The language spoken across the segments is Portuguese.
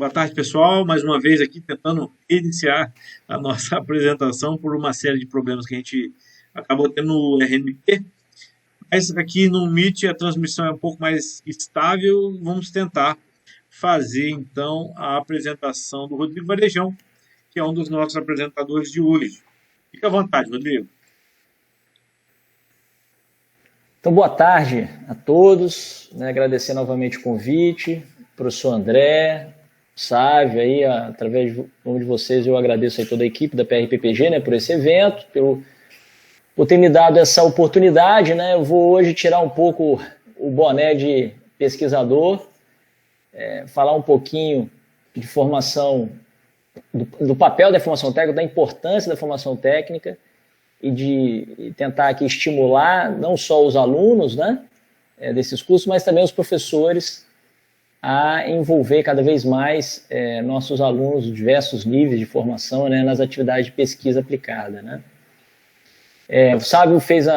Boa tarde, pessoal. Mais uma vez aqui tentando iniciar a nossa apresentação por uma série de problemas que a gente acabou tendo no RNP. Mas aqui no Meet a transmissão é um pouco mais estável. Vamos tentar fazer então a apresentação do Rodrigo Varejão, que é um dos nossos apresentadores de hoje. Fique à vontade, Rodrigo. Então, boa tarde a todos, agradecer novamente o convite, professor André, Sávio, aí, através do nome de vocês, eu agradeço aí toda a equipe da PRPPG, por esse evento, por ter me dado essa oportunidade, Eu vou hoje tirar um pouco o boné de pesquisador, falar um pouquinho de formação, do papel da formação técnica, da importância da formação técnica, e de tentar aqui estimular não só os alunos, desses cursos, mas também os professores a envolver cada vez mais nossos alunos de diversos níveis de formação nas atividades de pesquisa aplicada. O Sábio fez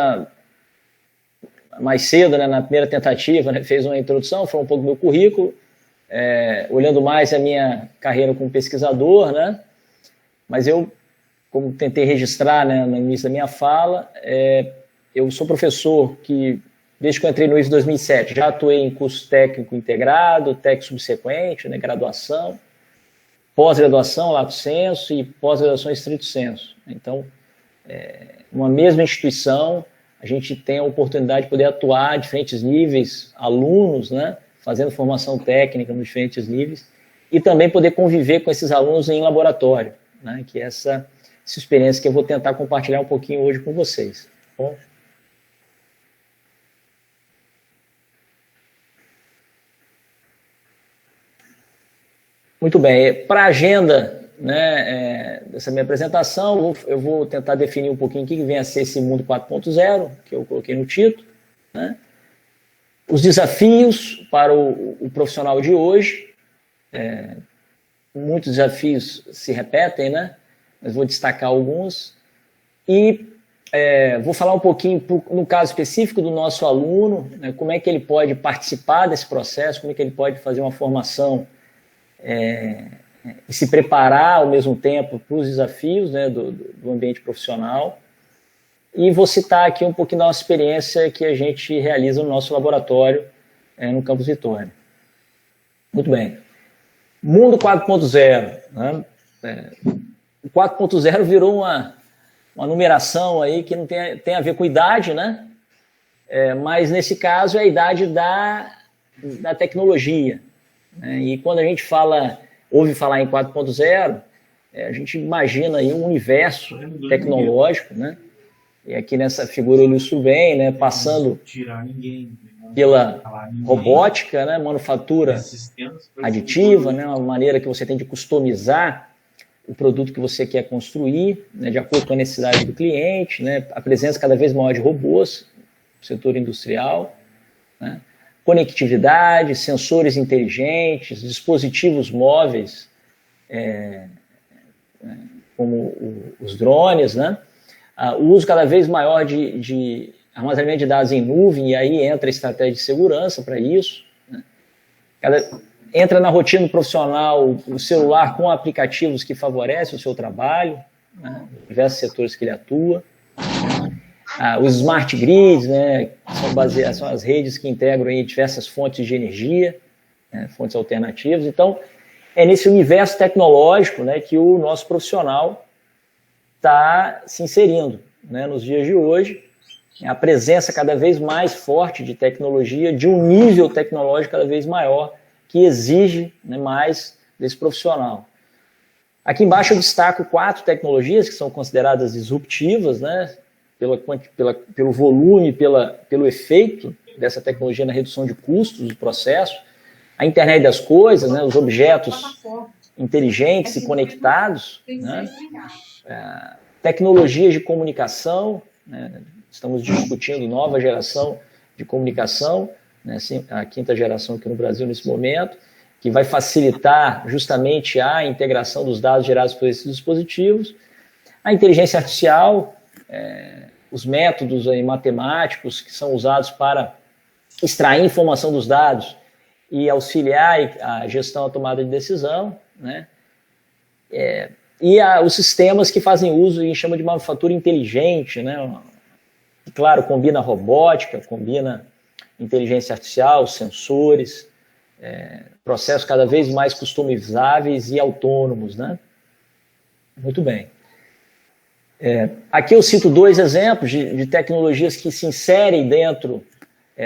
mais cedo, na primeira tentativa, fez uma introdução, falou um pouco do meu currículo, olhando mais a minha carreira como pesquisador, mas eu, como tentei registrar no início da minha fala, eu sou professor que, desde que eu entrei no IF em 2007, já atuei em curso técnico integrado, técnico subsequente, graduação, pós-graduação, lato sensu, e pós-graduação estrito sensu. Então, numa mesma instituição, a gente tem a oportunidade de poder atuar em diferentes níveis, alunos, fazendo formação técnica nos diferentes níveis, e também poder conviver com esses alunos em laboratório, que é essa experiência que eu vou tentar compartilhar um pouquinho hoje com vocês. Bom? Muito bem, para a agenda dessa minha apresentação, eu vou tentar definir um pouquinho o que vem a ser esse mundo 4.0, que eu coloquei no título, os desafios para o profissional de hoje, muitos desafios se repetem, mas vou destacar alguns, e vou falar um pouquinho, no caso específico do nosso aluno, como é que ele pode participar desse processo, como é que ele pode fazer uma formação e se preparar ao mesmo tempo para os desafios do ambiente profissional. E vou citar aqui um pouquinho da nossa experiência que a gente realiza no nosso laboratório no Campus Vitória. Muito bem. Mundo 4.0. O 4.0 virou uma numeração aí que não tem a ver com idade, mas nesse caso é a idade da tecnologia. E quando a gente ouve falar em 4.0, a gente imagina aí um universo tecnológico, E aqui nessa figura eu ilustro bem, passando pela robótica, manufatura aditiva, uma maneira que você tem de customizar o produto que você quer construir, de acordo com a necessidade do cliente, a presença cada vez maior de robôs no setor industrial, conectividade, sensores inteligentes, dispositivos móveis, como os drones, o uso cada vez maior de armazenamento de dados em nuvem, e aí entra a estratégia de segurança para isso. Entra na rotina profissional o celular com aplicativos que favorecem o seu trabalho, diversos setores que ele atua. Os smart grids, são as redes que integram aí diversas fontes de energia, fontes alternativas. Então, é nesse universo tecnológico que o nosso profissional está se inserindo nos dias de hoje. A presença cada vez mais forte de tecnologia, de um nível tecnológico cada vez maior, que exige mais desse profissional. Aqui embaixo eu destaco 4 tecnologias que são consideradas disruptivas, pelo volume, pelo efeito dessa tecnologia na redução de custos do processo. A internet das coisas, os objetos inteligentes e conectados, tecnologias de comunicação, estamos discutindo nova geração de comunicação, a 5ª geração aqui no Brasil nesse momento, que vai facilitar justamente a integração dos dados gerados por esses dispositivos. A inteligência artificial, os métodos aí matemáticos que são usados para extrair informação dos dados e auxiliar a gestão, a tomada de decisão, né? E os sistemas que fazem uso e chama de manufatura inteligente, né? Claro, combina robótica, combina inteligência artificial, sensores, processos cada vez mais customizáveis e autônomos, né? Muito bem. Aqui eu cito 2 exemplos de tecnologias que se inserem dentro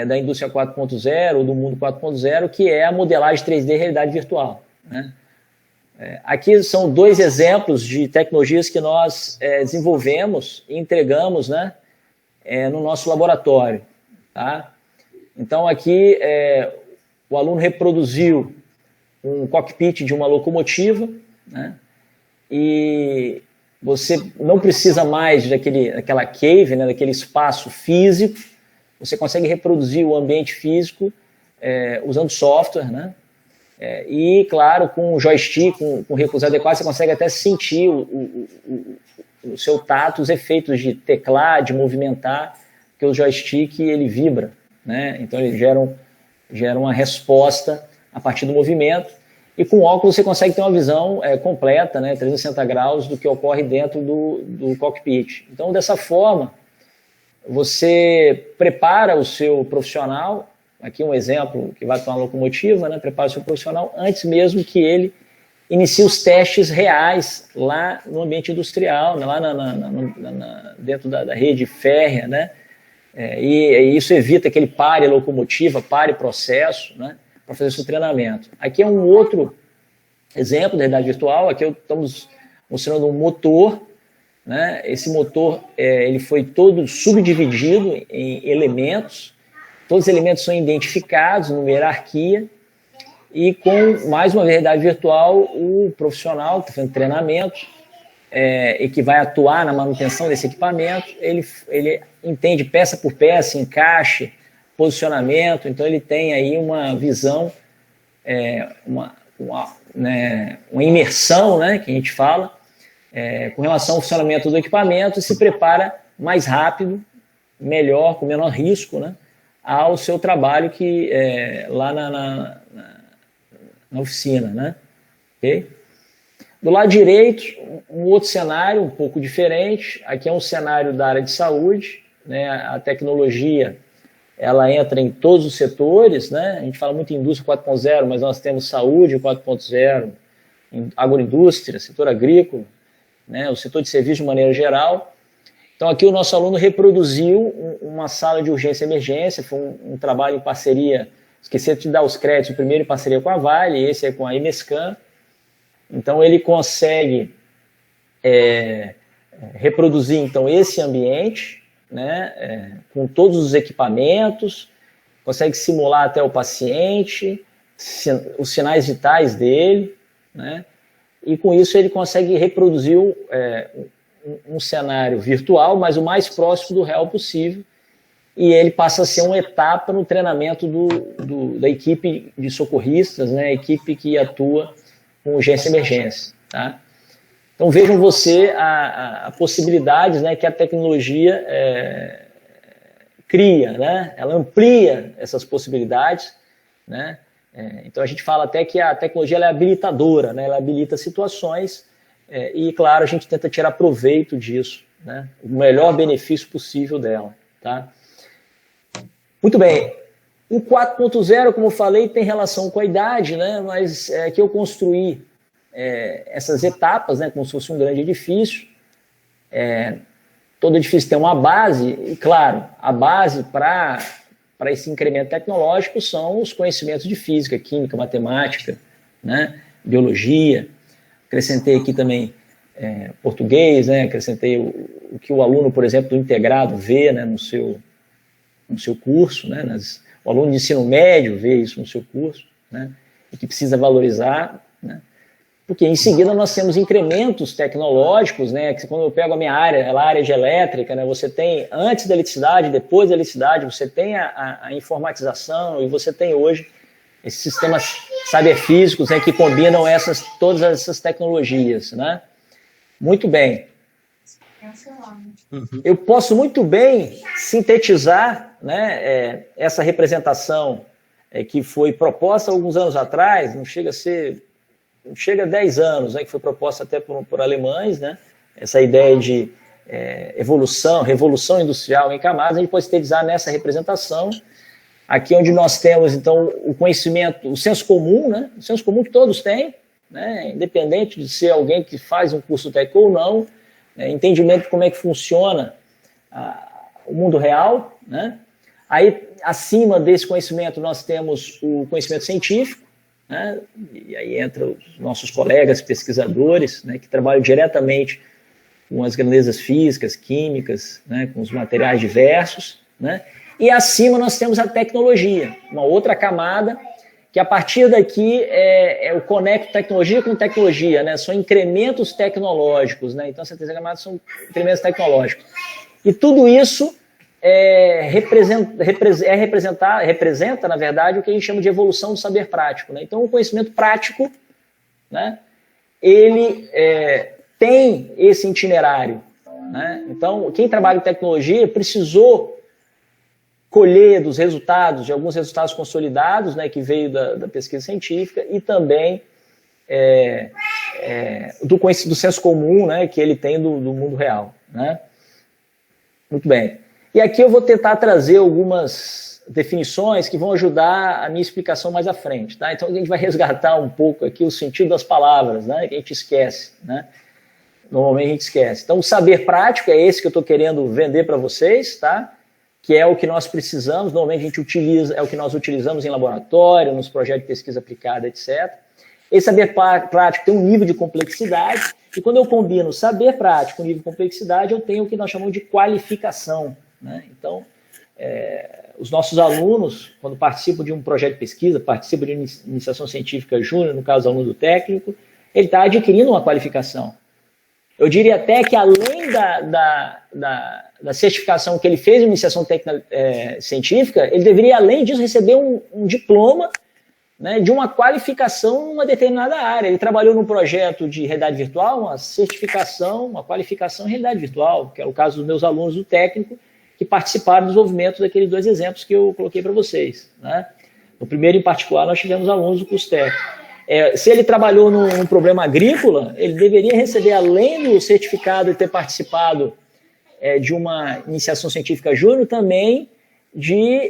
da indústria 4.0 ou do mundo 4.0, que é a modelagem 3D e realidade virtual, né? Aqui são 2 exemplos de tecnologias que nós desenvolvemos e entregamos, né, no nosso laboratório. Tá? Então, aqui o aluno reproduziu um cockpit de uma locomotiva, né, e você não precisa mais daquela cave, né, daquele espaço físico, você consegue reproduzir o ambiente físico usando software, né? E, claro, com o joystick, com recursos adequados, você consegue até sentir o seu tato, os efeitos de teclar, de movimentar, porque o joystick ele vibra, né? Então ele gera uma resposta a partir do movimento, e com óculos você consegue ter uma visão completa, né, 360 graus, do que ocorre dentro do cockpit. Então, dessa forma, você prepara o seu profissional. Aqui um exemplo que vai para uma locomotiva, né? Prepara o seu profissional antes mesmo que ele inicie os testes reais lá no ambiente industrial, lá dentro da rede férrea, né? E isso evita que ele pare a locomotiva, pare o processo, né? Para fazer o seu treinamento. Aqui é um outro exemplo da realidade virtual. Aqui estamos mostrando um motor, né? Esse motor ele foi todo subdividido em elementos. Todos os elementos são identificados numa hierarquia, e com, mais uma realidade virtual, o profissional que está fazendo treinamento e que vai atuar na manutenção desse equipamento, ele entende peça por peça, encaixe, posicionamento. Então ele tem aí uma visão, uma imersão, né, que a gente fala, com relação ao funcionamento do equipamento, e se prepara mais rápido, melhor, com menor risco, né, ao seu trabalho lá na oficina, né? Okay? Do lado direito, um outro cenário um pouco diferente. Aqui é um cenário da área de saúde, né? A tecnologia ela entra em todos os setores, né? A gente fala muito em indústria 4.0, mas nós temos saúde 4.0, agroindústria, setor agrícola, né? O setor de serviço de maneira geral. Então, aqui o nosso aluno reproduziu uma sala de urgência e emergência. Foi um trabalho em parceria, esqueci de dar os créditos, o primeiro em parceria com a Vale, esse é com a Imescan. Então, ele consegue reproduzir então, esse ambiente, né, com todos os equipamentos, consegue simular até o paciente, os sinais vitais dele, né, e com isso ele consegue reproduzir um cenário virtual, mas o mais próximo do real possível, e ele passa a ser uma etapa no treinamento da equipe de socorristas, né, a equipe que atua com urgência e emergência. Tá? Então vejam a possibilidades, né, que a tecnologia cria, né? Ela amplia essas possibilidades, né? Então a gente fala até que a tecnologia ela é habilitadora, né? Ela habilita situações. E, claro, a gente tenta tirar proveito disso, né? O melhor benefício possível dela. Tá? Muito bem. O 4.0, como eu falei, tem relação com a idade, né? Mas aqui eu construí essas etapas, né? Como se fosse um grande edifício. Todo edifício tem uma base, e, claro, a base para esse incremento tecnológico são os conhecimentos de física, química, matemática, né? Biologia. Acrescentei aqui também português, né? Acrescentei o que o aluno, por exemplo, do integrado vê, né, no seu curso, né? O aluno de ensino médio vê isso no seu curso, né? E que precisa valorizar, né? Porque em seguida nós temos incrementos tecnológicos, né? Que quando eu pego a minha área, a área de elétrica, né? Você tem antes da eletricidade, depois da eletricidade, você tem a informatização, e você tem hoje esses sistemas cyberfísicos, né, que combinam todas essas tecnologias, né? Muito bem. Eu posso muito bem sintetizar, né, essa representação que foi proposta alguns anos atrás, não chega a 10 anos, né, que foi proposta até por alemães, né, essa ideia de revolução industrial em camadas, a gente pode sintetizar nessa representação, aqui onde nós temos, então, o conhecimento, o senso comum, né, o senso comum que todos têm, né, independente de ser alguém que faz um curso técnico ou não, entendimento de como é que funciona o mundo real, né? Aí, acima desse conhecimento, nós temos o conhecimento científico, né? E aí entra os nossos colegas pesquisadores, né, que trabalham diretamente com as grandezas físicas, químicas, né, com os materiais diversos, né? E acima nós temos a tecnologia, uma outra camada, que a partir daqui eu conecto tecnologia com tecnologia, né? São incrementos tecnológicos, né? Então, essa terceira camada são incrementos tecnológicos. E tudo isso representa, na verdade, o que a gente chama de evolução do saber prático, né? Então, o conhecimento prático, né, ele tem esse itinerário, né? Então, quem trabalha em tecnologia precisou colher dos resultados, de alguns resultados consolidados, né, que veio da pesquisa científica, e também do senso comum, né, que ele tem do mundo real, né? Muito bem. E aqui eu vou tentar trazer algumas definições que vão ajudar a minha explicação mais à frente, tá? Então a gente vai resgatar um pouco aqui o sentido das palavras, né, que a gente esquece, né? Normalmente a gente esquece. Então o saber prático é esse que eu estou querendo vender para vocês, tá? Que é o que nós precisamos, normalmente a gente utiliza, é o que nós utilizamos em laboratório, nos projetos de pesquisa aplicada, etc. Esse saber prático tem um nível de complexidade, e quando eu combino saber prático com nível de complexidade, eu tenho o que nós chamamos de qualificação, né? Então, os nossos alunos, quando participam de um projeto de pesquisa, participam de iniciação científica júnior, no caso, aluno do técnico, ele está adquirindo uma qualificação. Eu diria até que, além da certificação que ele fez em iniciação técnica científica, ele deveria, além disso, receber um diploma, né, de uma qualificação em uma determinada área. Ele trabalhou num projeto de realidade virtual, uma certificação, uma qualificação em realidade virtual, que é o caso dos meus alunos do técnico, que participaram do desenvolvimento daqueles 2 exemplos que eu coloquei para vocês, né? No primeiro, em particular, nós tivemos alunos do curso técnico. Se ele trabalhou num problema agrícola, ele deveria receber, além do certificado de ter participado de uma iniciação científica júnior, também de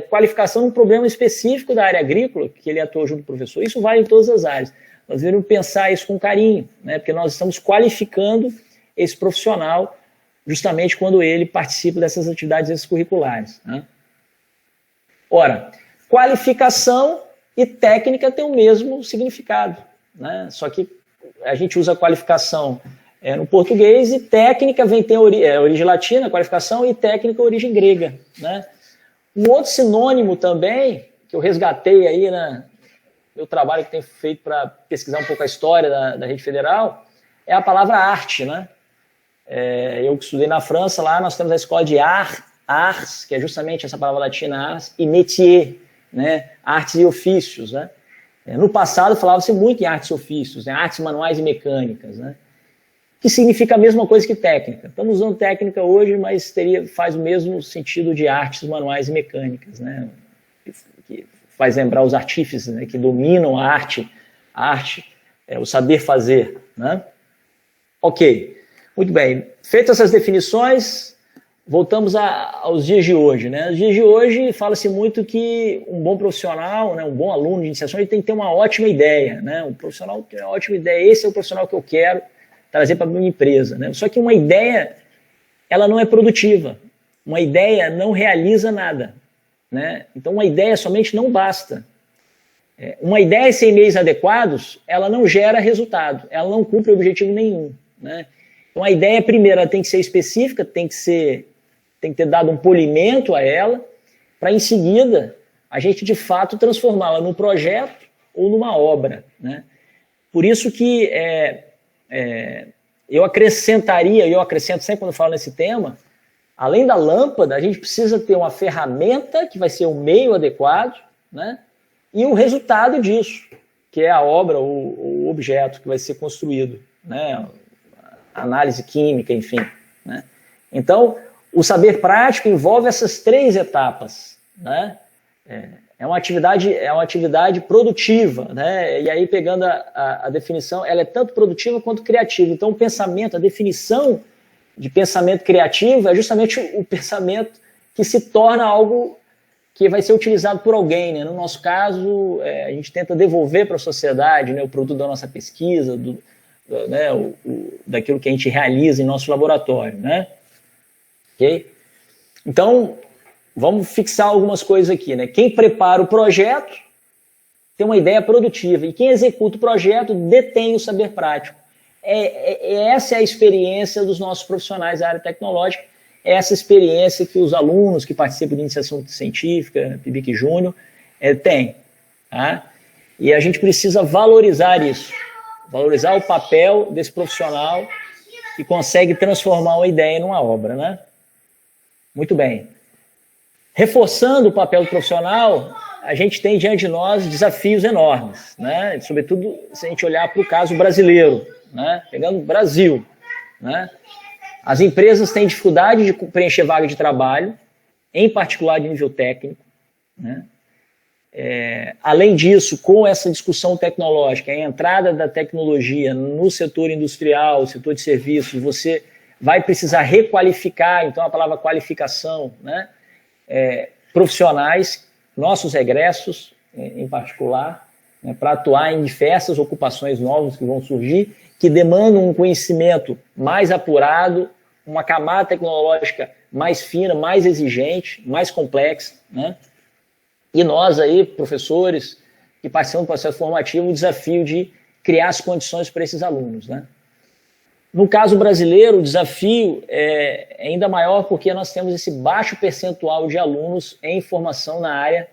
qualificação num problema específico da área agrícola, que ele atuou junto com o professor. Isso vale em todas as áreas. Nós devemos pensar isso com carinho, né? Porque nós estamos qualificando esse profissional justamente quando ele participa dessas atividades extracurriculares, né? Ora, qualificação e técnica têm o mesmo significado, né? Só que a gente usa qualificação no português e técnica tem origem latina, qualificação, e técnica origem grega, né? Um outro sinônimo também, que eu resgatei aí no meu trabalho que tenho feito para pesquisar um pouco a história da rede federal, é a palavra arte, né? Eu que estudei na França, lá nós temos a escola de arts, que é justamente essa palavra latina, arts, e métier, né? Artes e ofícios, né? No passado falava-se muito em artes e ofícios, né? Artes manuais e mecânicas, né? Que significa a mesma coisa que técnica. Estamos usando técnica hoje, mas faz o mesmo sentido de artes manuais e mecânicas, né? Que faz lembrar os artífices, né, que dominam a arte o saber fazer, né? Ok, muito bem. Feitas essas definições, voltamos aos dias de hoje, né? Nos dias de hoje fala-se muito que um bom profissional, né, um bom aluno de iniciação, ele tem que ter uma ótima ideia, né? Um profissional que tem uma ótima ideia, esse é o profissional que eu quero trazer para a minha empresa, né? Só que uma ideia, ela não é produtiva. Uma ideia não realiza nada, né? Então, uma ideia somente não basta. Uma ideia sem meios adequados, ela não gera resultado, ela não cumpre objetivo nenhum, né? Então, a ideia, primeiro, ela tem que ser específica, tem que ter dado um polimento a ela, para, em seguida, a gente, de fato, transformá-la num projeto ou numa obra, né? Por isso que eu acrescento sempre quando eu falo nesse tema, além da lâmpada, a gente precisa ter uma ferramenta que vai ser o meio adequado, né? E o resultado disso, que é a obra ou o objeto que vai ser construído, né? Análise química, enfim, né? Então, o saber prático envolve essas 3 etapas, né? é uma atividade produtiva, né? E aí, pegando a definição, ela é tanto produtiva quanto criativa. Então, o pensamento, a definição de pensamento criativo é justamente o pensamento que se torna algo que vai ser utilizado por alguém, né? No nosso caso, a gente tenta devolver para a sociedade, né, o produto da nossa pesquisa, né, daquilo que a gente realiza em nosso laboratório, né? Ok? Então, vamos fixar algumas coisas aqui, né? Quem prepara o projeto tem uma ideia produtiva e quem executa o projeto detém o saber prático. Essa é a experiência dos nossos profissionais da área tecnológica, essa experiência que os alunos que participam de iniciação científica, PIBIC Júnior, têm. Tá? E a gente precisa valorizar isso, valorizar o papel desse profissional que consegue transformar uma ideia numa obra, né? Muito bem. Reforçando o papel do profissional, a gente tem diante de nós desafios enormes, né? Sobretudo se a gente olhar para o caso brasileiro, né? Pegando o Brasil, né? As empresas têm dificuldade de preencher vaga de trabalho, em particular de nível técnico, né? Além disso, com essa discussão tecnológica, a entrada da tecnologia no setor industrial, setor de serviços, você vai precisar requalificar, então a palavra qualificação, né? Profissionais, nossos egressos em particular, né? Para atuar em diversas ocupações novas que vão surgir, que demandam um conhecimento mais apurado, uma camada tecnológica mais fina, mais exigente, mais complexa, né? E nós aí, professores, que participamos do processo formativo, o desafio de criar as condições para esses alunos, né? No caso brasileiro, o desafio é ainda maior porque nós temos esse baixo percentual de alunos em formação na área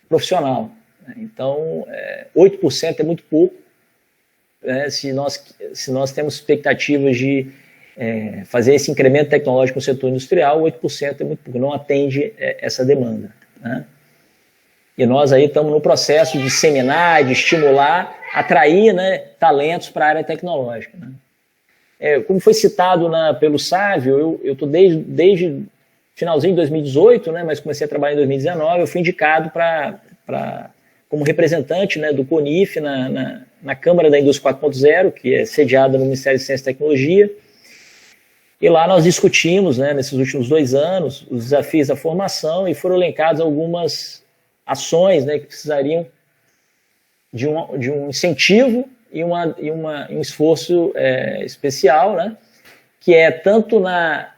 profissional. Então, 8% é muito pouco. Se nós temos expectativas de fazer esse incremento tecnológico no setor industrial, 8% é muito pouco, não atende essa demanda, né? E nós aí estamos no processo de disseminar, de estimular, atrair, né, talentos para a área tecnológica, né? Como foi citado pelo Sávio, eu estou desde finalzinho de 2018, né, mas comecei a trabalhar em 2019, eu fui indicado como representante, né, do CONIF na Câmara da Indústria 4.0, que é sediada no Ministério de Ciência e Tecnologia, e lá nós discutimos, né, nesses últimos 2 anos, os desafios da formação e foram elencadas algumas ações, né, que precisariam de um incentivo e um esforço especial, né, que é tanto na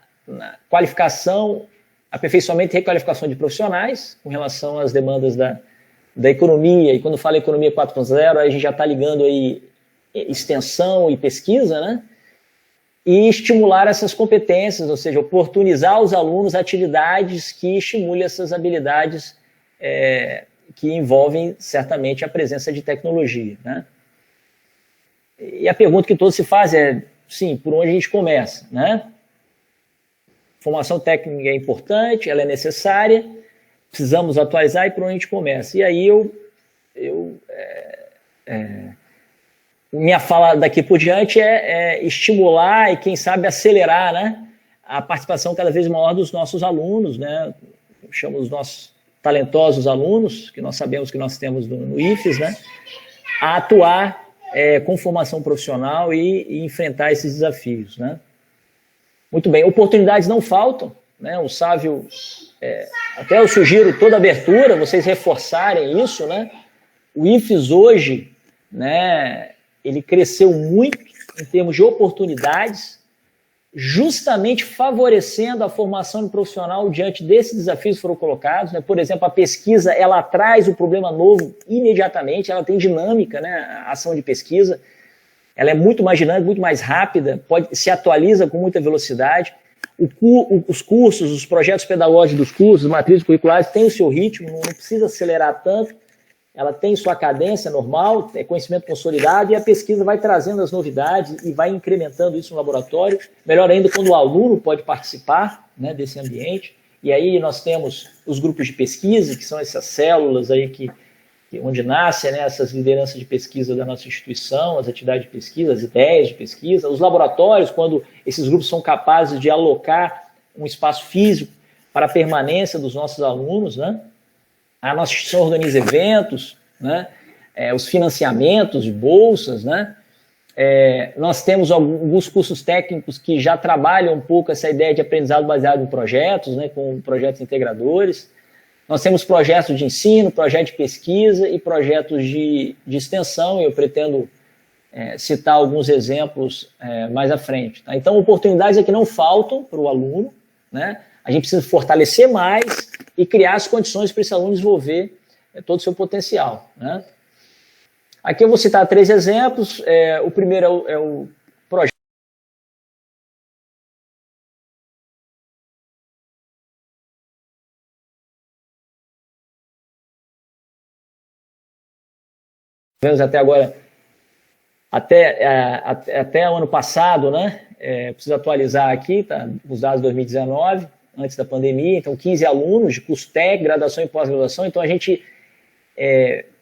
qualificação, aperfeiçoamento e requalificação de profissionais, com relação às demandas da economia, e quando fala economia 4.0, a gente já está ligando aí extensão e pesquisa, né, e estimular essas competências, ou seja, oportunizar aos alunos atividades que estimulem essas habilidades que envolvem certamente a presença de tecnologia, né? E a pergunta que todos se fazem é, sim, por onde a gente começa, né? Formação técnica é importante, ela é necessária, precisamos atualizar e por onde a gente começa. E aí minha fala daqui por diante é estimular e, quem sabe, acelerar, né, a participação cada vez maior dos nossos alunos, né? Chamo os nossos talentosos alunos, que nós sabemos que nós temos no IFES, né, a atuar com formação profissional e enfrentar esses desafios, né? Muito bem, oportunidades não faltam, né? O Sávio, até eu sugiro toda abertura, vocês reforçarem isso, né? O IFES hoje, né, ele cresceu muito em termos de oportunidades, justamente favorecendo a formação de profissional diante desses desafios que foram colocados, né? Por exemplo, a pesquisa, ela traz o problema novo imediatamente, ela tem dinâmica, né? A ação de pesquisa, ela é muito mais dinâmica, muito mais rápida, se atualiza com muita velocidade. Os cursos, os projetos pedagógicos dos cursos, matrizes curriculares, têm o seu ritmo, não precisa acelerar tanto, ela tem sua cadência normal, é conhecimento consolidado, e a pesquisa vai trazendo as novidades e vai incrementando isso no laboratório. Melhor ainda quando o aluno pode participar, né, desse ambiente. E aí nós temos os grupos de pesquisa, que são essas células aí onde nascem, né, essas lideranças de pesquisa da nossa instituição, as atividades de pesquisa, as ideias de pesquisa, os laboratórios, quando esses grupos são capazes de alocar um espaço físico para a permanência dos nossos alunos, né? A nossa instituição organiza eventos, né? Os financiamentos de bolsas, né? Nós temos alguns cursos técnicos que já trabalham um pouco essa ideia de aprendizado baseado em projetos, né? Com projetos integradores. Nós temos projetos de ensino, projetos de pesquisa e projetos de extensão, e eu pretendo citar alguns exemplos mais à frente. Tá? Então, oportunidades aqui não faltam para o aluno, né? A gente precisa fortalecer mais e criar as condições para esse aluno desenvolver todo o seu potencial, né? Aqui eu vou citar 3 exemplos. O primeiro é o projeto até agora, até o ano passado, né? Preciso atualizar aqui, tá? Os dados de 2019, antes da pandemia. Então, 15 alunos de curso técnico, graduação e pós-graduação. Então, a gente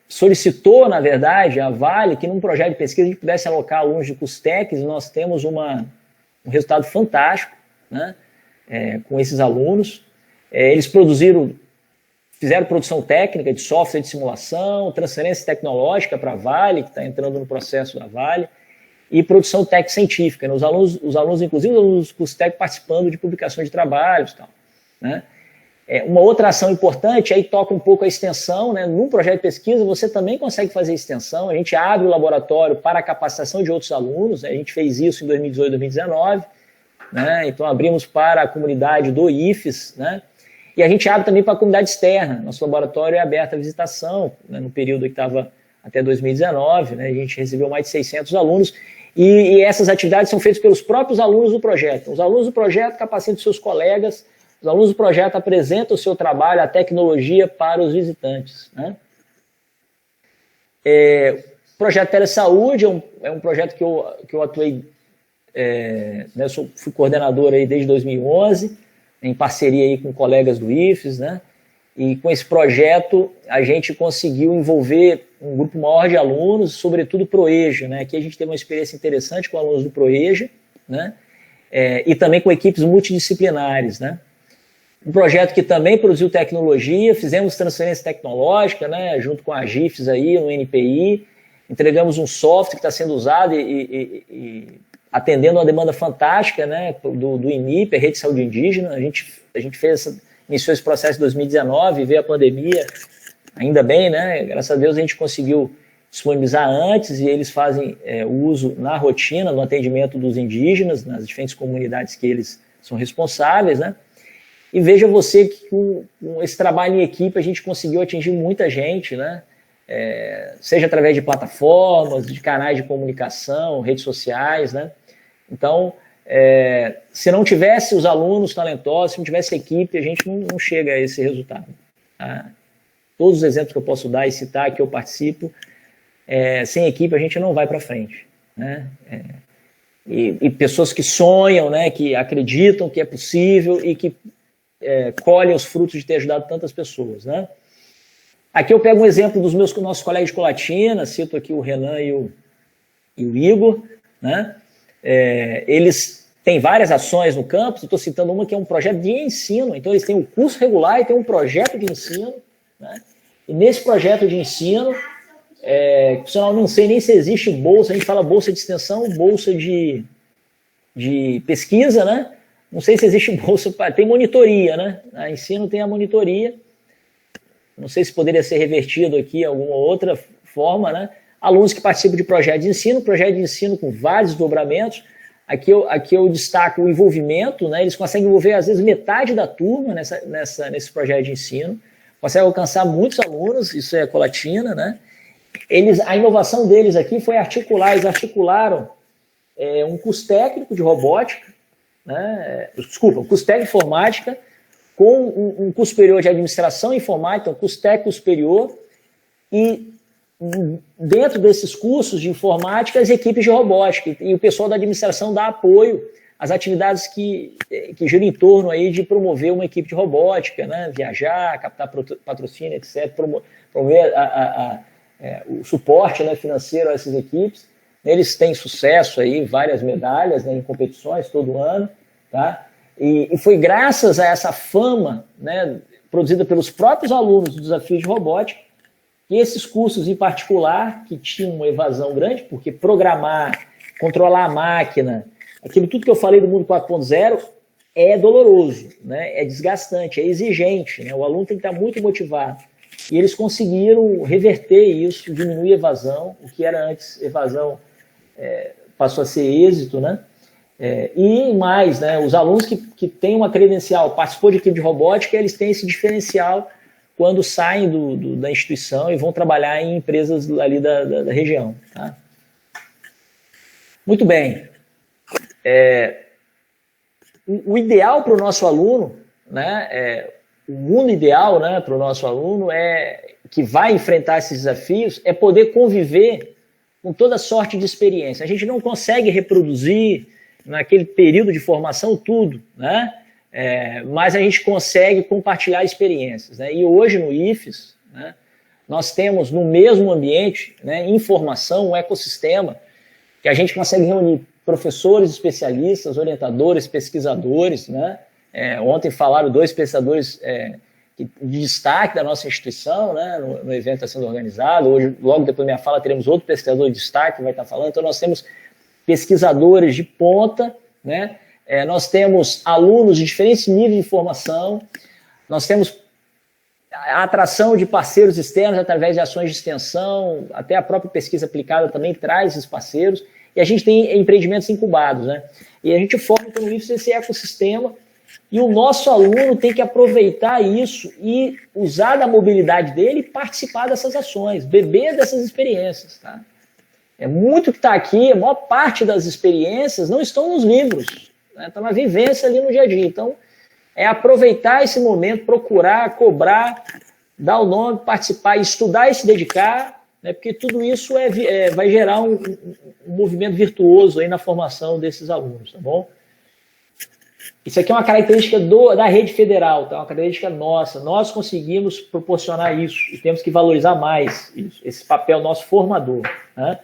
solicitou, na verdade, a Vale que num projeto de pesquisa a gente pudesse alocar alunos de curso técnico, e nós temos um resultado fantástico, né? Com esses alunos. Eles fizeram produção técnica de software de simulação, transferência tecnológica para a Vale, que está entrando no processo da Vale, e produção técnica científica, né? Os alunos, inclusive os alunos do curso técnico, participando de publicações de trabalhos e tal, né? Uma outra ação importante, aí toca um pouco a extensão, né? Num projeto de pesquisa você também consegue fazer extensão. A gente abre o laboratório para a capacitação de outros alunos, né? A gente fez isso em 2018 e 2019, né? Então abrimos para a comunidade do IFES, né? E a gente abre também para a comunidade externa. Nosso laboratório é aberto à visitação, né? No período que estava até 2019, né? A gente recebeu mais de 600 alunos, e essas atividades são feitas pelos próprios alunos do projeto. Os alunos do projeto capacitam seus colegas, os alunos do projeto apresentam o seu trabalho, a tecnologia para os visitantes, né? O projeto Telesaúde é um projeto que eu atuei, né? Fui coordenador aí desde 2011, em parceria aí com colegas do IFES, né? E com esse projeto a gente conseguiu envolver um grupo maior de alunos, sobretudo ProEja, né? Aqui a gente teve uma experiência interessante com alunos do ProEja, né? E também com equipes multidisciplinares, né? Um projeto que também produziu tecnologia, fizemos transferência tecnológica, né? Junto com a GIFES aí, no NPI, entregamos um software que está sendo usado e atendendo uma demanda fantástica, né? Do INIP, a Rede de Saúde Indígena. A gente iniciou esse processo em 2019, veio a pandemia, ainda bem, né? Graças a Deus a gente conseguiu disponibilizar antes, e eles fazem o uso na rotina, no atendimento dos indígenas, nas diferentes comunidades que eles são responsáveis, né? E veja você que com esse trabalho em equipe a gente conseguiu atingir muita gente, né? Seja através de plataformas, de canais de comunicação, redes sociais, né? Então, se não tivesse os alunos talentosos, se não tivesse equipe, a gente não chega a esse resultado. Tá? Todos os exemplos que eu posso dar e citar que eu participo, sem equipe a gente não vai para frente, né? E pessoas que sonham, né, que acreditam que é possível e que colhem os frutos de ter ajudado tantas pessoas, né? Aqui eu pego um exemplo dos nossos colegas de Colatina, cito aqui o Renan e o Igor, né? Eles têm várias ações no campus, estou citando uma que é um projeto de ensino, então eles têm um curso regular e tem um projeto de ensino, né? E nesse projeto de ensino, eu não sei nem se existe bolsa, a gente fala bolsa de extensão, bolsa de pesquisa, né? Não sei se existe bolsa, tem monitoria, né? A ensino tem a monitoria, não sei se poderia ser revertido aqui de alguma outra forma, né? Alunos que participam de projeto de ensino com vários desdobramentos. Aqui eu destaco o envolvimento, né? Eles conseguem envolver, às vezes, metade da turma nesse projeto de ensino, conseguem alcançar muitos alunos, isso é Colatina, né? A inovação deles aqui foi eles articularam um curso técnico de robótica, né? Desculpa, um curso técnico de informática com um curso superior de administração e informática, um curso técnico superior, e dentro desses cursos de informática, as equipes de robótica, e o pessoal da administração dá apoio às atividades que giram em torno aí de promover uma equipe de robótica, né? Viajar, captar patrocínio, etc., promover o suporte, né, financeiro a essas equipes. Eles têm sucesso aí, várias medalhas, né, em competições todo ano, tá? E foi graças a essa fama, né, produzida pelos próprios alunos do Desafio de Robótica, e esses cursos em particular, que tinham uma evasão grande, porque programar, controlar a máquina, aquilo tudo que eu falei do mundo 4.0 é doloroso, né? É desgastante, é exigente, né? O aluno tem que estar muito motivado. E eles conseguiram reverter isso, diminuir a evasão, o que era antes evasão passou a ser êxito, né? E mais, né? Os alunos que têm uma credencial, participou de equipe de robótica, eles têm esse diferencial quando saem da instituição e vão trabalhar em empresas ali da região. Tá? Muito bem. O ideal para o nosso aluno, né, o mundo ideal, né, para o nosso aluno que vai enfrentar esses desafios é poder conviver com toda sorte de experiência. A gente não consegue reproduzir naquele período de formação tudo, né? Mas a gente consegue compartilhar experiências, né? E hoje no IFES, né, nós temos no mesmo ambiente, né, informação, um ecossistema que a gente consegue reunir professores, especialistas, orientadores, pesquisadores, né? Ontem falaram 2 pesquisadores de destaque da nossa instituição, né, no evento que está sendo organizado. Hoje, logo depois da minha fala, teremos outro pesquisador de destaque que vai estar falando. Então, nós temos pesquisadores de ponta, né? Nós temos alunos de diferentes níveis de formação, nós temos a atração de parceiros externos através de ações de extensão, até a própria pesquisa aplicada também traz esses parceiros, e a gente tem empreendimentos incubados, né? E a gente forma então, no IFES esse ecossistema, e o nosso aluno tem que aproveitar isso e usar da mobilidade dele e participar dessas ações, beber dessas experiências, tá? É muito que está aqui, a maior parte das experiências não estão nos livros, né? Está na vivência ali no dia a dia. Então, é aproveitar esse momento, procurar, cobrar, dar o nome, participar, estudar e se dedicar, né? Porque tudo isso vai gerar um movimento virtuoso aí na formação desses alunos, tá bom? Isso aqui é uma característica da rede federal, tá? Uma característica nossa. Nós conseguimos proporcionar isso e temos que valorizar mais isso, esse papel nosso formador, né?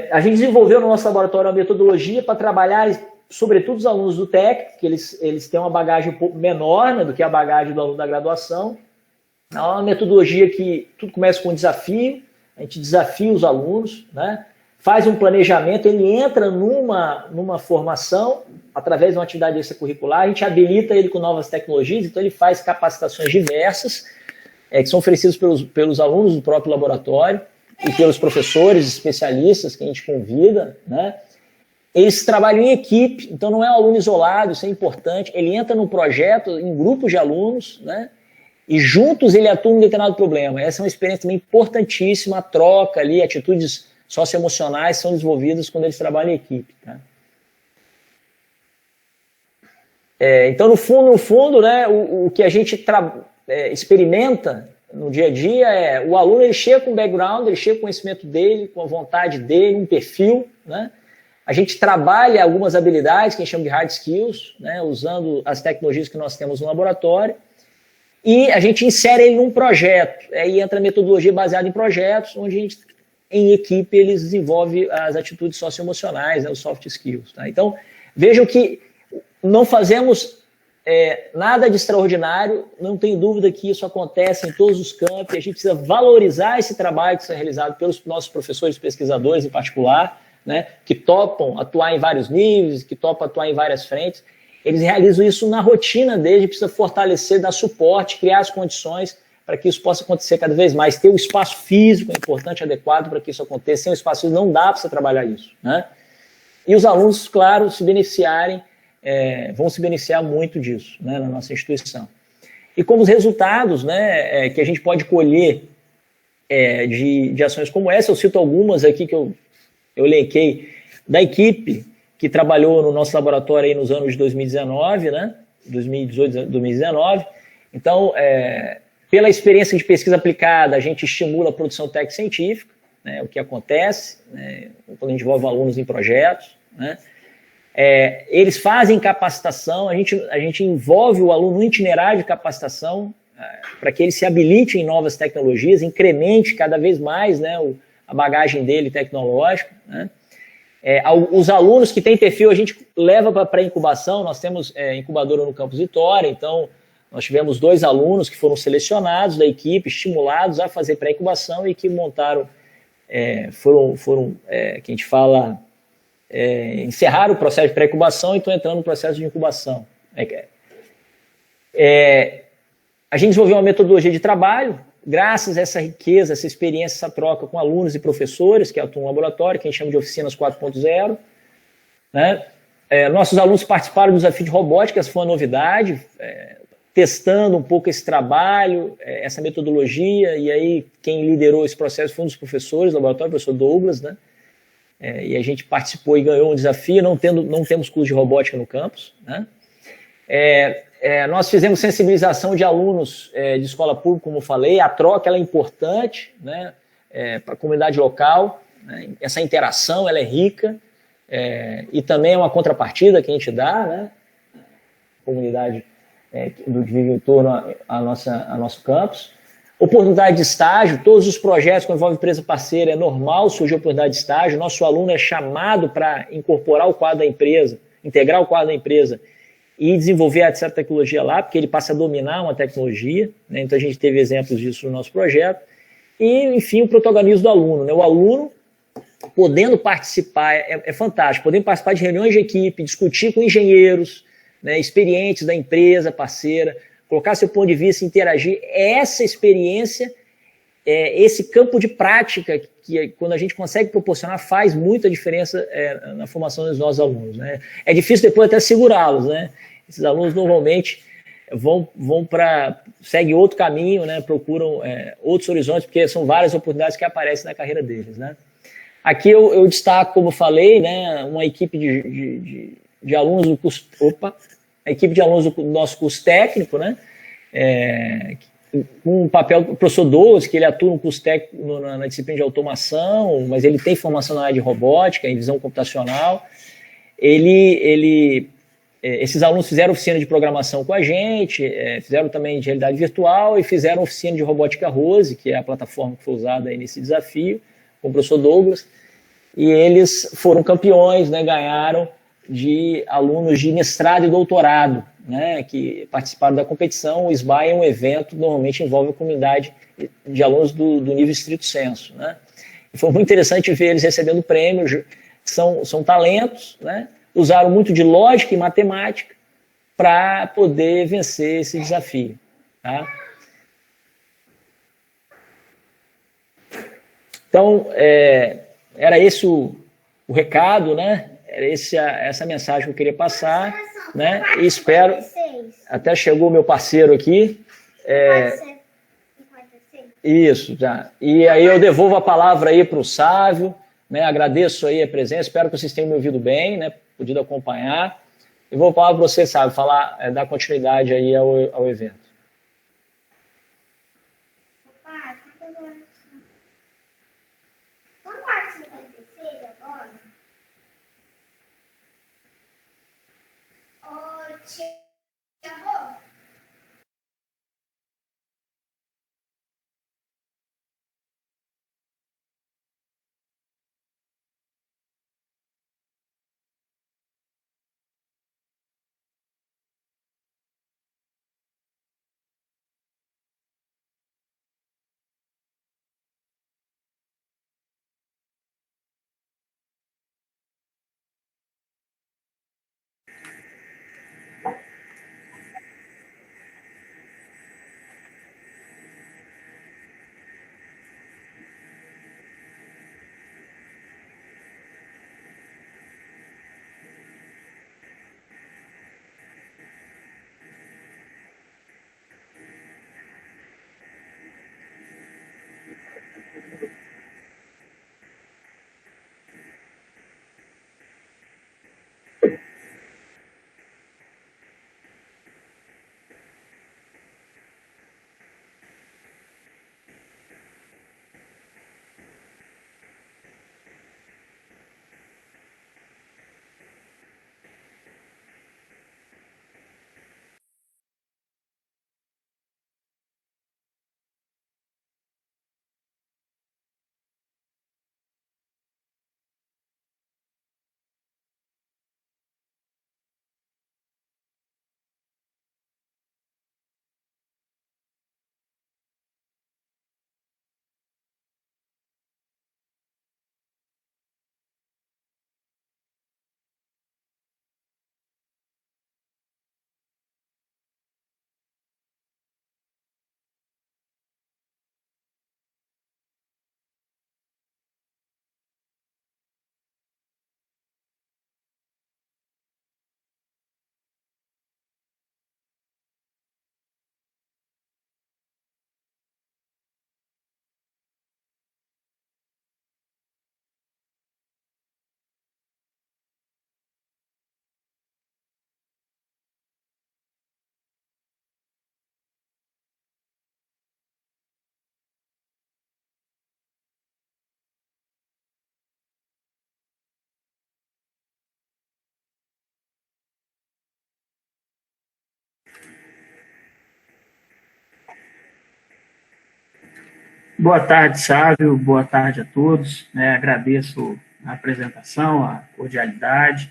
A gente desenvolveu no nosso laboratório uma metodologia para trabalhar, sobretudo os alunos do técnico, que eles têm uma bagagem um pouco menor, né, do que a bagagem do aluno da graduação. É uma metodologia que tudo começa com um desafio, a gente desafia os alunos, né, faz um planejamento, ele entra numa formação através de uma atividade extracurricular, a gente habilita ele com novas tecnologias, então ele faz capacitações diversas, que são oferecidas pelos alunos do próprio laboratório, e pelos professores especialistas que a gente convida, né? Eles trabalham em equipe, então não é um aluno isolado, isso é importante. Ele entra num projeto, em grupos de alunos, né? E juntos ele atua em um determinado problema. Essa é uma experiência também importantíssima, a troca ali, atitudes socioemocionais são desenvolvidas quando eles trabalham em equipe, tá? Então, no fundo, né, o que a gente experimenta no dia a dia o aluno ele chega com o background, ele chega com o conhecimento dele, com a vontade dele, um perfil, né? A gente trabalha algumas habilidades que a gente chama de hard skills, né? Usando as tecnologias que nós temos no laboratório, e a gente insere ele num projeto. Aí entra a metodologia baseada em projetos, onde a gente, em equipe, eles desenvolvem as atitudes socioemocionais, né? Os soft skills, tá? Então, vejam que não fazemos nada de extraordinário, não tem dúvida que isso acontece em todos os campos, e a gente precisa valorizar esse trabalho que está realizado pelos nossos professores pesquisadores em particular, né, que topam atuar em vários níveis, que topam atuar em várias frentes. Eles realizam isso na rotina deles, precisa fortalecer, dar suporte, criar as condições para que isso possa acontecer cada vez mais. Ter um espaço físico é importante, adequado para que isso aconteça. Sem um espaço físico não dá para você trabalhar isso, né? E os alunos, claro, vão se beneficiar muito disso, né, na nossa instituição. E como os resultados, né, que a gente pode colher de ações como essa, eu cito algumas aqui que eu elenquei da equipe que trabalhou no nosso laboratório aí nos anos de 2019, né, 2018, 2019. Então, pela experiência de pesquisa aplicada, a gente estimula a produção técnico-científica, né, o que acontece, né, quando a gente envolve alunos em projetos, né. Eles fazem capacitação, a gente envolve o aluno no itinerário de capacitação para que ele se habilite em novas tecnologias, incremente cada vez mais, né, a bagagem dele tecnológica, né. Os alunos que têm perfil a gente leva para pré-incubação, nós temos incubadora no campus Vitória, então Nós tivemos 2 alunos que foram selecionados da equipe, estimulados a fazer pré-incubação e que montaram, que a gente fala, encerraram o processo de pré-incubação e estão entrando no processo de incubação. A gente desenvolveu uma metodologia de trabalho, graças a essa riqueza, essa experiência, essa troca com alunos e professores que atuam no laboratório, que a gente chama de oficinas 4.0, né? Nossos alunos participaram do desafio de robótica, essa foi uma novidade, testando um pouco esse trabalho, essa metodologia, e aí quem liderou esse processo foi um dos professores do laboratório, o professor Douglas, né? E a gente participou e ganhou um desafio, não temos curso de robótica no campus, né? Nós fizemos sensibilização de alunos de escola pública, como eu falei, a troca ela é importante, né, para a comunidade local, né, essa interação ela é rica, e também é uma contrapartida que a gente dá, né, a comunidade do que vive em torno a nosso campus. Oportunidade de estágio, todos os projetos que envolvem empresa parceira, é normal surgir oportunidade de estágio, nosso aluno é chamado para incorporar o quadro da empresa, integrar o quadro da empresa, e desenvolver essa tecnologia lá, porque ele passa a dominar uma tecnologia, né? Então a gente teve exemplos disso no nosso projeto. E, enfim, o protagonismo do aluno, né? O aluno podendo participar, é fantástico, podendo participar de reuniões de equipe, discutir com engenheiros, né, experientes da empresa parceira, colocar seu ponto de vista, interagir. Essa experiência, esse campo de prática que quando a gente consegue proporcionar faz muita diferença na formação dos nossos alunos, né? É difícil depois até segurá-los, né? Esses alunos normalmente seguem outro caminho, né? Procuram outros horizontes, porque são várias oportunidades que aparecem na carreira deles, né? Aqui eu destaco, como eu falei, né, uma equipe de alunos do curso, a equipe de alunos do nosso curso técnico, né? Com um papel do professor Douglas, que ele atua no curso técnico na disciplina de automação, mas ele tem formação na área de robótica, em visão computacional. Esses alunos fizeram oficina de programação com a gente, fizeram também de realidade virtual e fizeram oficina de robótica Rose, que é a plataforma que foi usada aí nesse desafio, com o professor Douglas, e eles foram campeões, né, ganharam de alunos de mestrado e doutorado, né, que participaram da competição. O SBAI é um evento que normalmente envolve a comunidade de alunos do nível estrito sensu, né? E foi muito interessante ver eles recebendo prêmios, são talentos, né? Usaram muito de lógica e matemática para poder vencer esse desafio, tá? Então, era esse o recado, né? Era essa mensagem que eu queria passar, né? E espero... Até chegou o meu parceiro aqui. Isso, já. E aí eu devolvo a palavra aí para o Sávio, né? Agradeço aí a presença, espero que vocês tenham me ouvido bem, né? Podido acompanhar. E vou falar para você, Sávio, dar continuidade aí ao evento. Boa tarde, Sávio. Boa tarde a todos. Agradeço a apresentação, a cordialidade.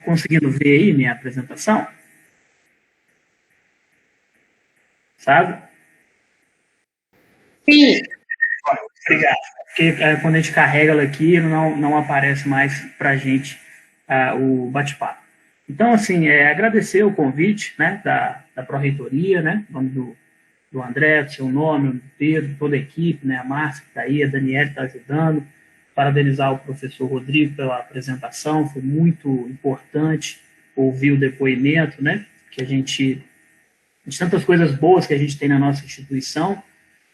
Conseguindo ver aí minha apresentação? Sabe? Sim. Obrigado. Porque quando a gente carrega ela aqui, não aparece mais para a gente o bate-papo. Então, assim, agradecer o convite, né, da Pró-Reitoria, né, em nome do André, do seu nome, do Pedro, toda a equipe, né, a Márcia que está aí, a Daniela está ajudando, parabenizar o professor Rodrigo pela apresentação, foi muito importante ouvir o depoimento, né, que a gente, de tantas coisas boas que a gente tem na nossa instituição,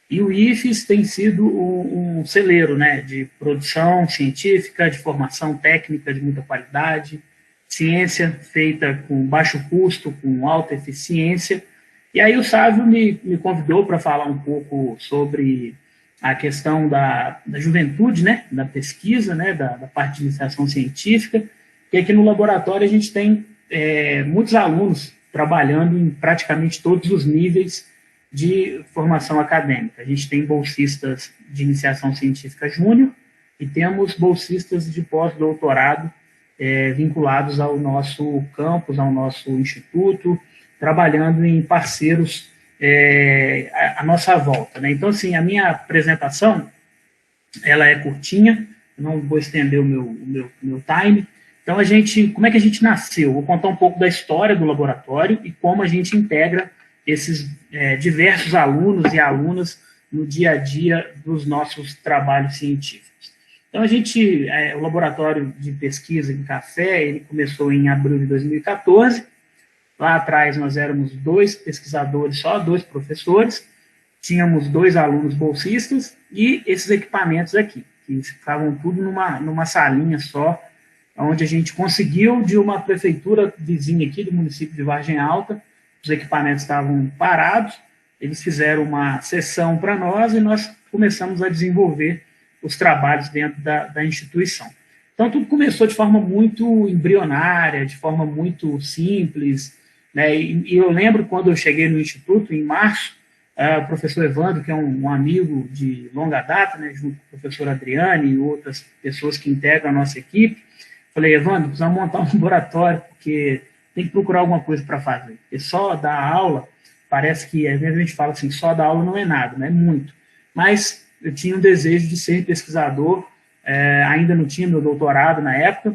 e o IFES tem sido um celeiro, né, de produção científica, de formação técnica de muita qualidade, ciência feita com baixo custo, com alta eficiência. E aí o Sávio me convidou para falar um pouco sobre a questão da juventude, né, da pesquisa, né, da parte de iniciação científica, e aqui no laboratório a gente tem muitos alunos trabalhando em praticamente todos os níveis de formação acadêmica. A gente tem bolsistas de iniciação científica júnior e temos bolsistas de pós-doutorado vinculados ao nosso campus, ao nosso instituto, trabalhando em parceiros à nossa volta, né? Então, assim, a minha apresentação, ela é curtinha, não vou estender o meu time. Então, como é que a gente nasceu? Vou contar um pouco da história do laboratório e como a gente integra esses diversos alunos e alunas no dia a dia dos nossos trabalhos científicos. Então, o laboratório de pesquisa em café, ele começou em abril de 2014. Lá atrás, nós éramos 2 pesquisadores, só 2 professores, tínhamos 2 alunos bolsistas e esses equipamentos aqui, que ficavam tudo numa salinha só, onde a gente conseguiu, de uma prefeitura vizinha aqui do município de Vargem Alta, os equipamentos estavam parados, eles fizeram uma sessão para nós e nós começamos a desenvolver os trabalhos dentro da instituição. Então, tudo começou de forma muito embrionária, de forma muito simples, né? E eu lembro quando eu cheguei no Instituto, em março, o professor Evandro, que é um amigo de longa data, né, junto com o professor Adriane e outras pessoas que integram a nossa equipe, falei, Evandro, precisamos montar um laboratório, porque tem que procurar alguma coisa para fazer. Porque só dar aula, parece que, às vezes a gente fala assim, só dar aula não é nada, não é muito. Mas eu tinha um desejo de ser pesquisador, ainda não tinha meu doutorado na época,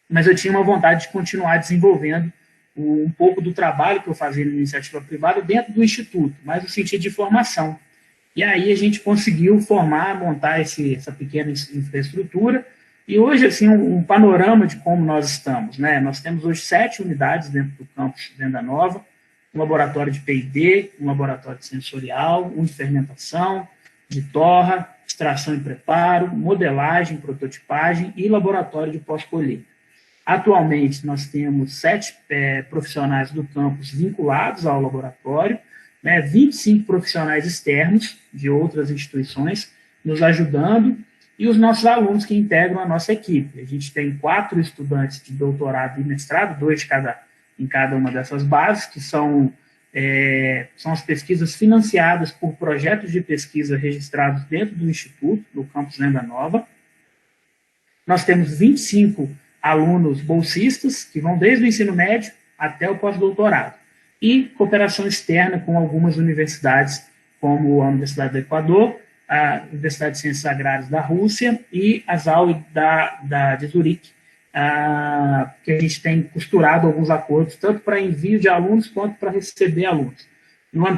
mas eu tinha uma vontade de continuar desenvolvendo um pouco do trabalho que eu fazia na iniciativa privada dentro do Instituto, mas no sentido de formação. E aí a gente conseguiu montar essa pequena infraestrutura, e hoje, assim, um panorama de como nós estamos, né? Nós temos hoje 7 unidades dentro do campus Venda Nova, um laboratório de P&D, um laboratório de sensorial, um de fermentação, de torra, extração e preparo, modelagem, prototipagem e laboratório de pós-colheita. Atualmente, nós temos 7 profissionais do campus vinculados ao laboratório, né, 25 profissionais externos de outras instituições nos ajudando e os nossos alunos que integram a nossa equipe. A gente tem 4 estudantes de doutorado e mestrado, 2 em cada uma dessas bases, que são as pesquisas financiadas por projetos de pesquisa registrados dentro do Instituto, do campus Venda Nova. Nós temos 25 alunos bolsistas, que vão desde o ensino médio até o pós-doutorado, e cooperação externa com algumas universidades, como a Universidade do Equador, a Universidade de Ciências Agrárias da Rússia e a ZAU de Zurique, que a gente tem costurado alguns acordos, tanto para envio de alunos quanto para receber alunos. No ano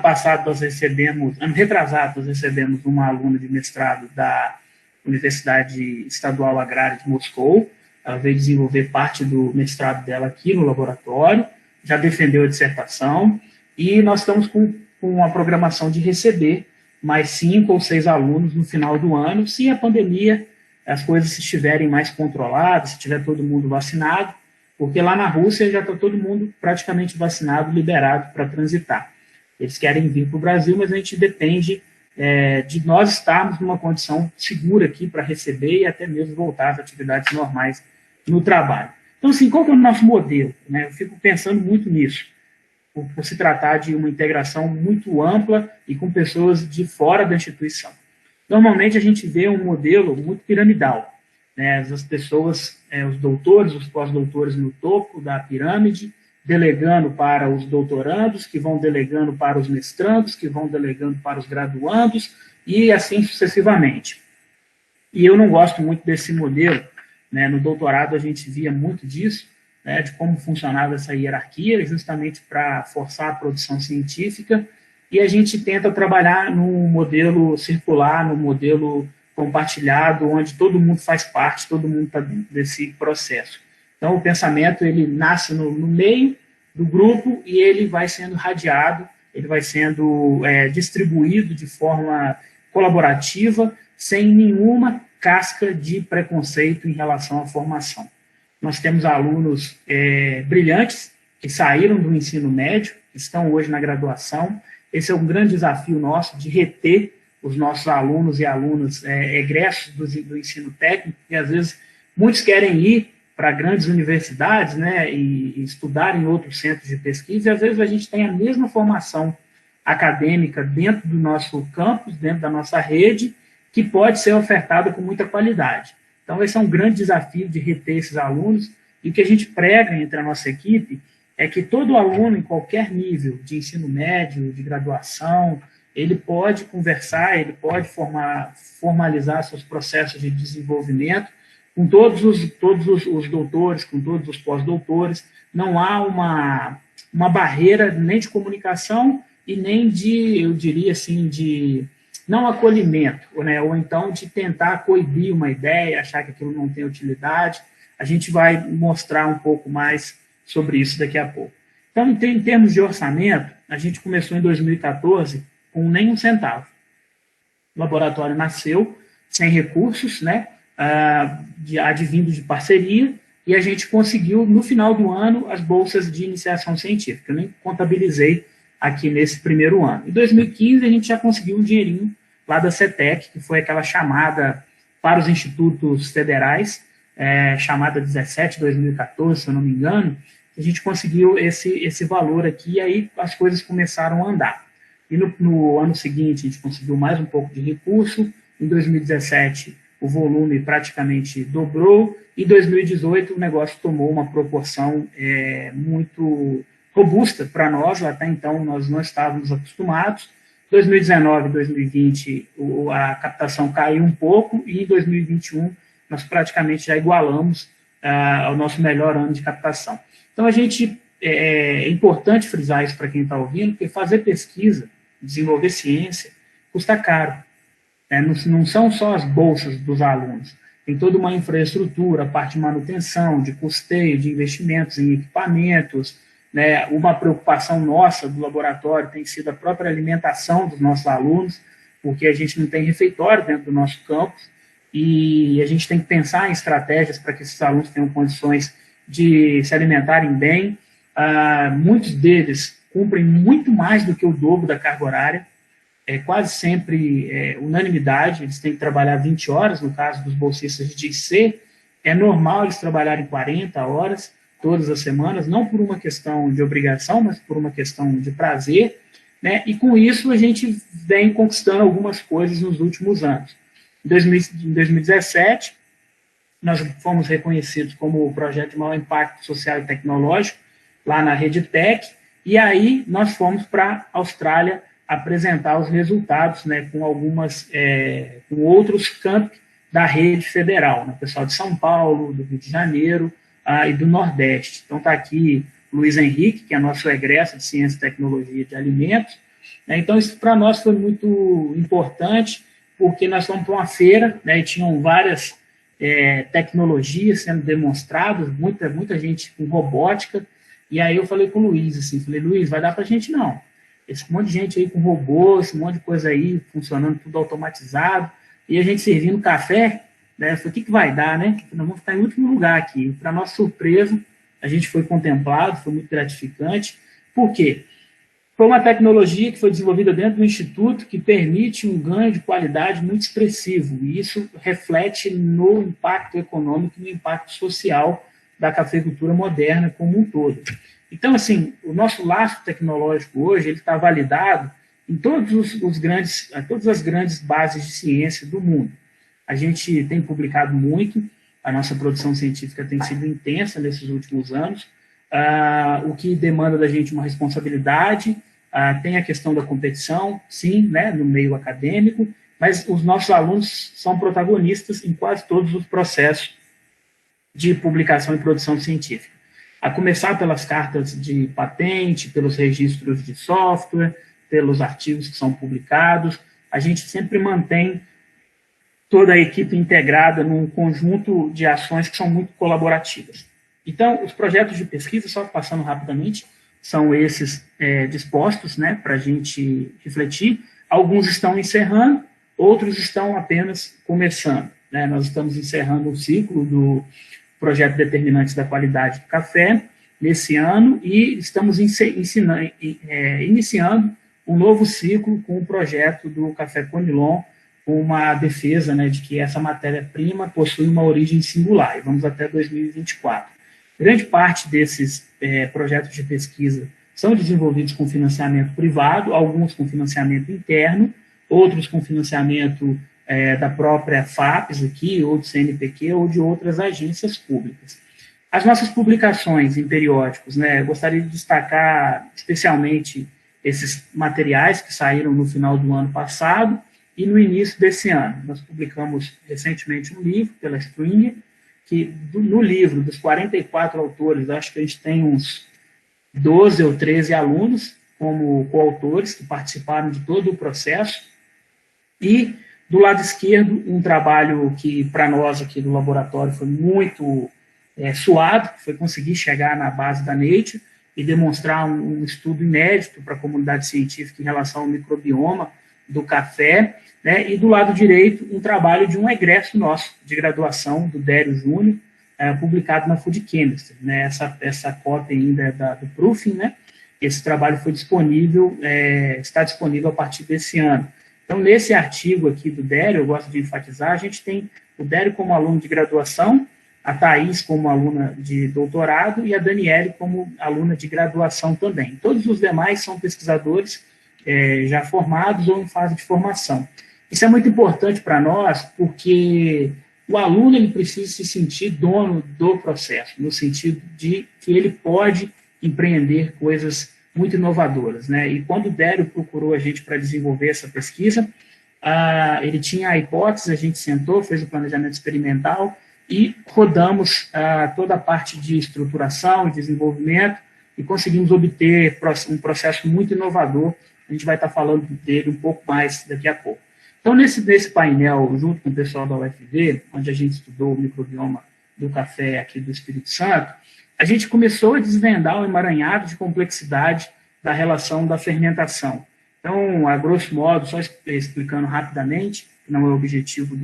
retrasado, nós recebemos uma aluna de mestrado da Universidade Estadual Agrária de Moscou. Ela veio desenvolver parte do mestrado dela aqui no laboratório, já defendeu a dissertação, e nós estamos com a programação de receber mais 5 ou 6 alunos no final do ano, se a pandemia, as coisas estiverem mais controladas, se tiver todo mundo vacinado, porque lá na Rússia já está todo mundo praticamente vacinado, liberado para transitar. Eles querem vir para o Brasil, mas a gente depende de nós estarmos numa condição segura aqui para receber e até mesmo voltar às atividades normais no trabalho. Então, assim, qual que é o nosso modelo? Né? Eu fico pensando muito nisso. por se tratar de uma integração muito ampla e com pessoas de fora da instituição. Normalmente, a gente vê um modelo muito piramidal, né? As pessoas, os doutores, os pós-doutores no topo da pirâmide, delegando para os doutorandos, que vão delegando para os mestrandos, que vão delegando para os graduandos, e assim sucessivamente. E eu não gosto muito desse modelo, né? No doutorado, a gente via muito disso, né, de como funcionava essa hierarquia, justamente para forçar a produção científica, e a gente tenta trabalhar num modelo circular, num modelo compartilhado, onde todo mundo faz parte, todo mundo está dentro desse processo. Então, o pensamento, ele nasce no meio do grupo e ele vai sendo radiado, ele vai sendo distribuído de forma colaborativa, sem nenhuma casca de preconceito em relação à formação. Nós temos alunos brilhantes que saíram do ensino médio, que estão hoje na graduação. Esse é um grande desafio nosso, de reter os nossos alunos e alunas egressos do ensino técnico, e às vezes muitos querem ir para grandes universidades, né, e estudar em outros centros de pesquisa, e às vezes a gente tem a mesma formação acadêmica dentro do nosso campus, dentro da nossa rede, que pode ser ofertada com muita qualidade. Então, esse é um grande desafio de reter esses alunos, e o que a gente prega entre a nossa equipe é que todo aluno, em qualquer nível de ensino médio, de graduação, ele pode conversar, ele pode formalizar seus processos de desenvolvimento com todos os doutores, com todos os pós-doutores. Não há uma barreira nem de comunicação e nem de, eu diria assim, de não acolhimento, né? Ou então de tentar coibir uma ideia, achar que aquilo não tem utilidade. A gente vai mostrar um pouco mais sobre isso daqui a pouco. Então, em termos de orçamento, a gente começou em 2014 com nem um centavo. O laboratório nasceu sem recursos, né, advindo de parceria, e a gente conseguiu, no final do ano, as bolsas de iniciação científica. Eu nem contabilizei aqui nesse primeiro ano. Em 2015, a gente já conseguiu um dinheirinho lá da CETEC, que foi aquela chamada para os institutos federais, chamada 17/2014, se eu não me engano. A gente conseguiu esse valor aqui, e aí as coisas começaram a andar. E no ano seguinte, a gente conseguiu mais um pouco de recurso. Em 2017, o volume praticamente dobrou. Em 2018, o negócio tomou uma proporção muito robusta para nós. Até então, nós não estávamos acostumados. 2019 e 2020, a captação caiu um pouco. E em 2021, nós praticamente já igualamos ao nosso melhor ano de captação. Então, é importante frisar isso para quem está ouvindo, porque fazer pesquisa, desenvolver ciência, custa caro. Não são só as bolsas dos alunos, tem toda uma infraestrutura, a parte de manutenção, de custeio, de investimentos em equipamentos, né? Uma preocupação nossa do laboratório tem sido a própria alimentação dos nossos alunos, porque a gente não tem refeitório dentro do nosso campus, e a gente tem que pensar em estratégias para que esses alunos tenham condições de se alimentarem bem. Muitos deles cumprem muito mais do que o dobro da carga horária, quase sempre unanimidade, eles têm que trabalhar 20 horas, no caso dos bolsistas de IC, é normal eles trabalharem 40 horas todas as semanas, não por uma questão de obrigação, mas por uma questão de prazer, né? E com isso a gente vem conquistando algumas coisas nos últimos anos. Em 2017, nós fomos reconhecidos como o projeto de maior impacto social e tecnológico, lá na Rede Tech, e aí nós fomos para a Austrália apresentar os resultados, né, com com outros campi da rede federal, né, pessoal de São Paulo, do Rio de Janeiro e do Nordeste. Então está aqui Luiz Henrique, que é nosso egresso de Ciência e Tecnologia de Alimentos, né. Então isso para nós foi muito importante, porque nós fomos para uma feira, né, e tinham várias tecnologias sendo demonstradas, muita gente com robótica, e aí eu falei com o Luiz, assim, Luiz, vai dar para a gente não. Esse monte de gente aí com robôs, esse monte de coisa aí funcionando tudo automatizado, e a gente servindo café, né? Eu falei, o que vai dar, né? Nós vamos ficar em último lugar aqui. Para nossa surpresa, a gente foi contemplado, foi muito gratificante. Por quê? Foi uma tecnologia que foi desenvolvida dentro do Instituto que permite um ganho de qualidade muito expressivo, e isso reflete no impacto econômico e no impacto social da cafeicultura moderna como um todo. Então, assim, o nosso laço tecnológico hoje ele está validado em todas as grandes bases de ciência do mundo. A gente tem publicado muito, a nossa produção científica tem sido intensa nesses últimos anos, o que demanda da gente uma responsabilidade. Tem a questão da competição, sim, né, no meio acadêmico, mas os nossos alunos são protagonistas em quase todos os processos de publicação e produção científica. A começar pelas cartas de patente, pelos registros de software, pelos artigos que são publicados, a gente sempre mantém toda a equipe integrada num conjunto de ações que são muito colaborativas. Então, os projetos de pesquisa, só passando rapidamente, são esses dispostos, né, para a gente refletir. Alguns estão encerrando, outros estão apenas começando, né? Nós estamos encerrando o ciclo do projeto Determinantes da Qualidade do Café nesse ano e estamos iniciando um novo ciclo com o projeto do Café Conilon, com uma defesa, né, de que essa matéria-prima possui uma origem singular, e vamos até 2024. Grande parte desses projetos de pesquisa são desenvolvidos com financiamento privado, alguns com financiamento interno, outros com financiamento da própria FAPES aqui, ou do CNPq, ou de outras agências públicas. As nossas publicações em periódicos, né, eu gostaria de destacar especialmente esses materiais que saíram no final do ano passado e no início desse ano. Nós publicamos recentemente um livro pela Springer, que no livro, dos 44 autores, acho que a gente tem uns 12 ou 13 alunos como coautores que participaram de todo o processo. E, do lado esquerdo, um trabalho que, para nós aqui do laboratório, foi muito suado, foi conseguir chegar na base da Nature e demonstrar um estudo inédito para a comunidade científica em relação ao microbioma do café, né? E do lado direito, um trabalho de um egresso nosso de graduação, do Dério Júnior, publicado na Food Chemistry, né? Essa cópia ainda é do Proofing, né? Esse trabalho foi disponível, está disponível a partir desse ano. Então, nesse artigo aqui do Dério, eu gosto de enfatizar, a gente tem o Dério como aluno de graduação, a Thaís como aluna de doutorado e a Daniele como aluna de graduação também. Todos os demais são pesquisadores já formados ou em fase de formação. Isso é muito importante para nós, porque o aluno ele precisa se sentir dono do processo, no sentido de que ele pode empreender coisas muito inovadoras, né? E quando o Dério procurou a gente para desenvolver essa pesquisa, ele tinha a hipótese, a gente sentou, fez o planejamento experimental e rodamos toda a parte de estruturação e desenvolvimento e conseguimos obter um processo muito inovador. A gente vai estar falando dele um pouco mais daqui a pouco. Então, nesse painel, junto com o pessoal da UFV, onde a gente estudou o microbioma do café aqui do Espírito Santo, a gente começou a desvendar o emaranhado de complexidade da relação da fermentação. Então, a grosso modo, só explicando rapidamente, que não é o objetivo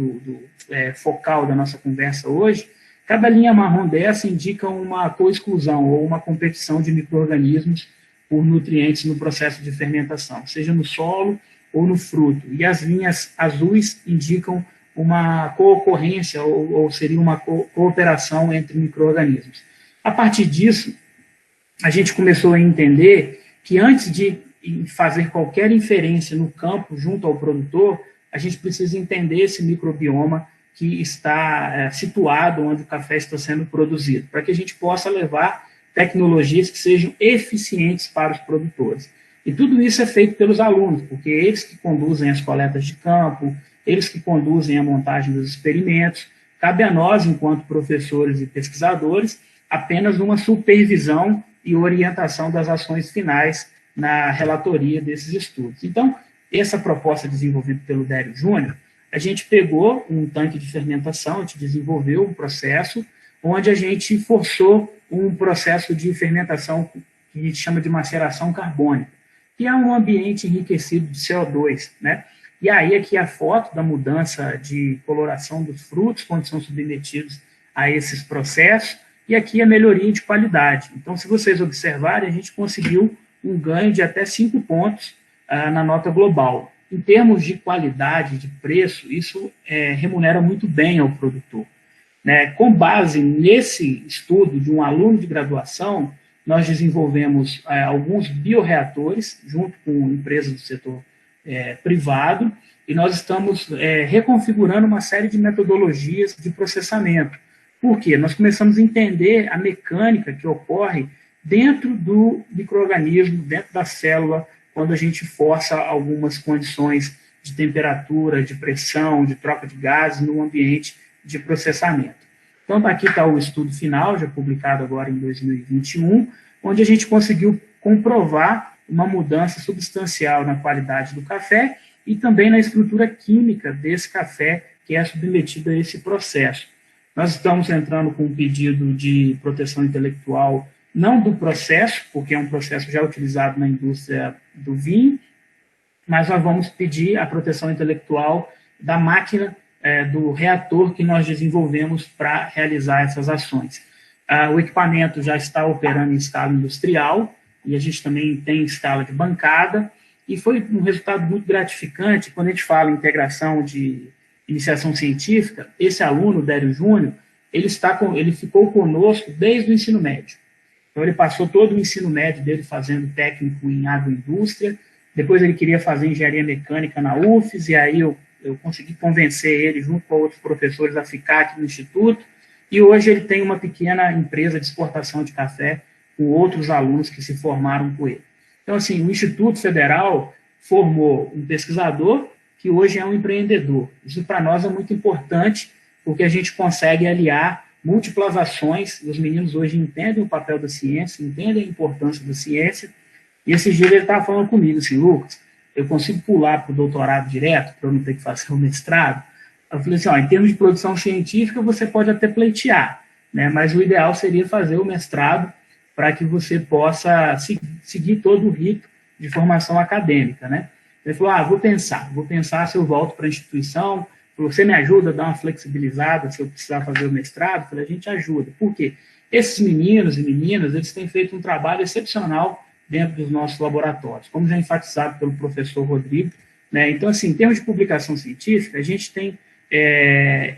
focal da nossa conversa hoje, cada linha marrom dessa indica uma coexclusão ou uma competição de micro-organismos por nutrientes no processo de fermentação, seja no solo ou no fruto. E as linhas azuis indicam uma coocorrência ou seria uma cooperação entre micro-organismos. A partir disso, a gente começou a entender que antes de fazer qualquer inferência no campo junto ao produtor, a gente precisa entender esse microbioma que está situado onde o café está sendo produzido, para que a gente possa levar tecnologias que sejam eficientes para os produtores. E tudo isso é feito pelos alunos, porque eles que conduzem as coletas de campo, eles que conduzem a montagem dos experimentos. Cabe a nós, enquanto professores e pesquisadores, apenas uma supervisão e orientação das ações finais na relatoria desses estudos. Então, essa proposta desenvolvida pelo Dério Júnior, a gente pegou um tanque de fermentação, a gente desenvolveu um processo onde a gente forçou um processo de fermentação que a gente chama de maceração carbônica, que é um ambiente enriquecido de CO2, né? E aí aqui a foto da mudança de coloração dos frutos quando são submetidos a esses processos, e aqui a melhoria de qualidade. Então, se vocês observarem, a gente conseguiu um ganho de até 5 pontos na nota global. Em termos de qualidade, de preço, isso remunera muito bem ao produtor, né? Com base nesse estudo de um aluno de graduação, nós desenvolvemos alguns bioreatores, junto com empresas do setor privado, e nós estamos reconfigurando uma série de metodologias de processamento. Por quê? Nós começamos a entender a mecânica que ocorre dentro do micro-organismo, dentro da célula, quando a gente força algumas condições de temperatura, de pressão, de troca de gases no ambiente de processamento. Então, aqui está o estudo final, já publicado agora em 2021, onde a gente conseguiu comprovar uma mudança substancial na qualidade do café e também na estrutura química desse café que é submetido a esse processo. Nós estamos entrando com um pedido de proteção intelectual, não do processo, porque é um processo já utilizado na indústria do vinho, mas nós vamos pedir a proteção intelectual da máquina, do reator que nós desenvolvemos para realizar essas ações. O equipamento já está operando em escala industrial, e a gente também tem escala de bancada, e foi um resultado muito gratificante quando a gente fala em integração de iniciação científica. Esse aluno, Dério Júnior, ele ficou conosco desde o ensino médio. Então, ele passou todo o ensino médio dele fazendo técnico em agroindústria, depois ele queria fazer engenharia mecânica na UFES, e aí eu consegui convencer ele, junto com outros professores, a ficar aqui no Instituto, e hoje ele tem uma pequena empresa de exportação de café com outros alunos que se formaram com ele. Então, assim, o Instituto Federal formou um pesquisador que hoje é um empreendedor. Isso, para nós, é muito importante, porque a gente consegue aliar múltiplas ações, e os meninos hoje entendem o papel da ciência, entendem a importância da ciência, e esse dia ele estava falando comigo assim, Lucas, eu consigo pular para o doutorado direto, para eu não ter que fazer o mestrado? Eu falei assim, em termos de produção científica, você pode até pleitear, né, mas o ideal seria fazer o mestrado para que você possa seguir todo o rito de formação acadêmica, né? Ele falou, vou pensar se eu volto para a instituição, você me ajuda a dar uma flexibilizada se eu precisar fazer o mestrado? Eu falei, a gente ajuda. Por quê? Esses meninos e meninas, eles têm feito um trabalho excepcional dentro dos nossos laboratórios, como já enfatizado pelo professor Rodrigo, né? Então, assim, em termos de publicação científica, a gente tem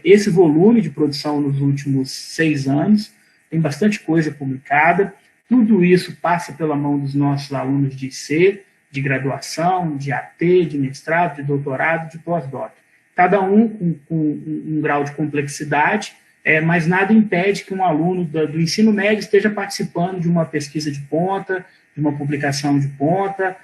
esse volume de produção nos últimos 6 anos, tem bastante coisa publicada, tudo isso passa pela mão dos nossos alunos de IC, de graduação, de AT, de mestrado, de doutorado, de pós-doc. Cada um com um grau de complexidade, mas nada impede que um aluno do ensino médio esteja participando de uma pesquisa de ponta, de uma publicação de ponta,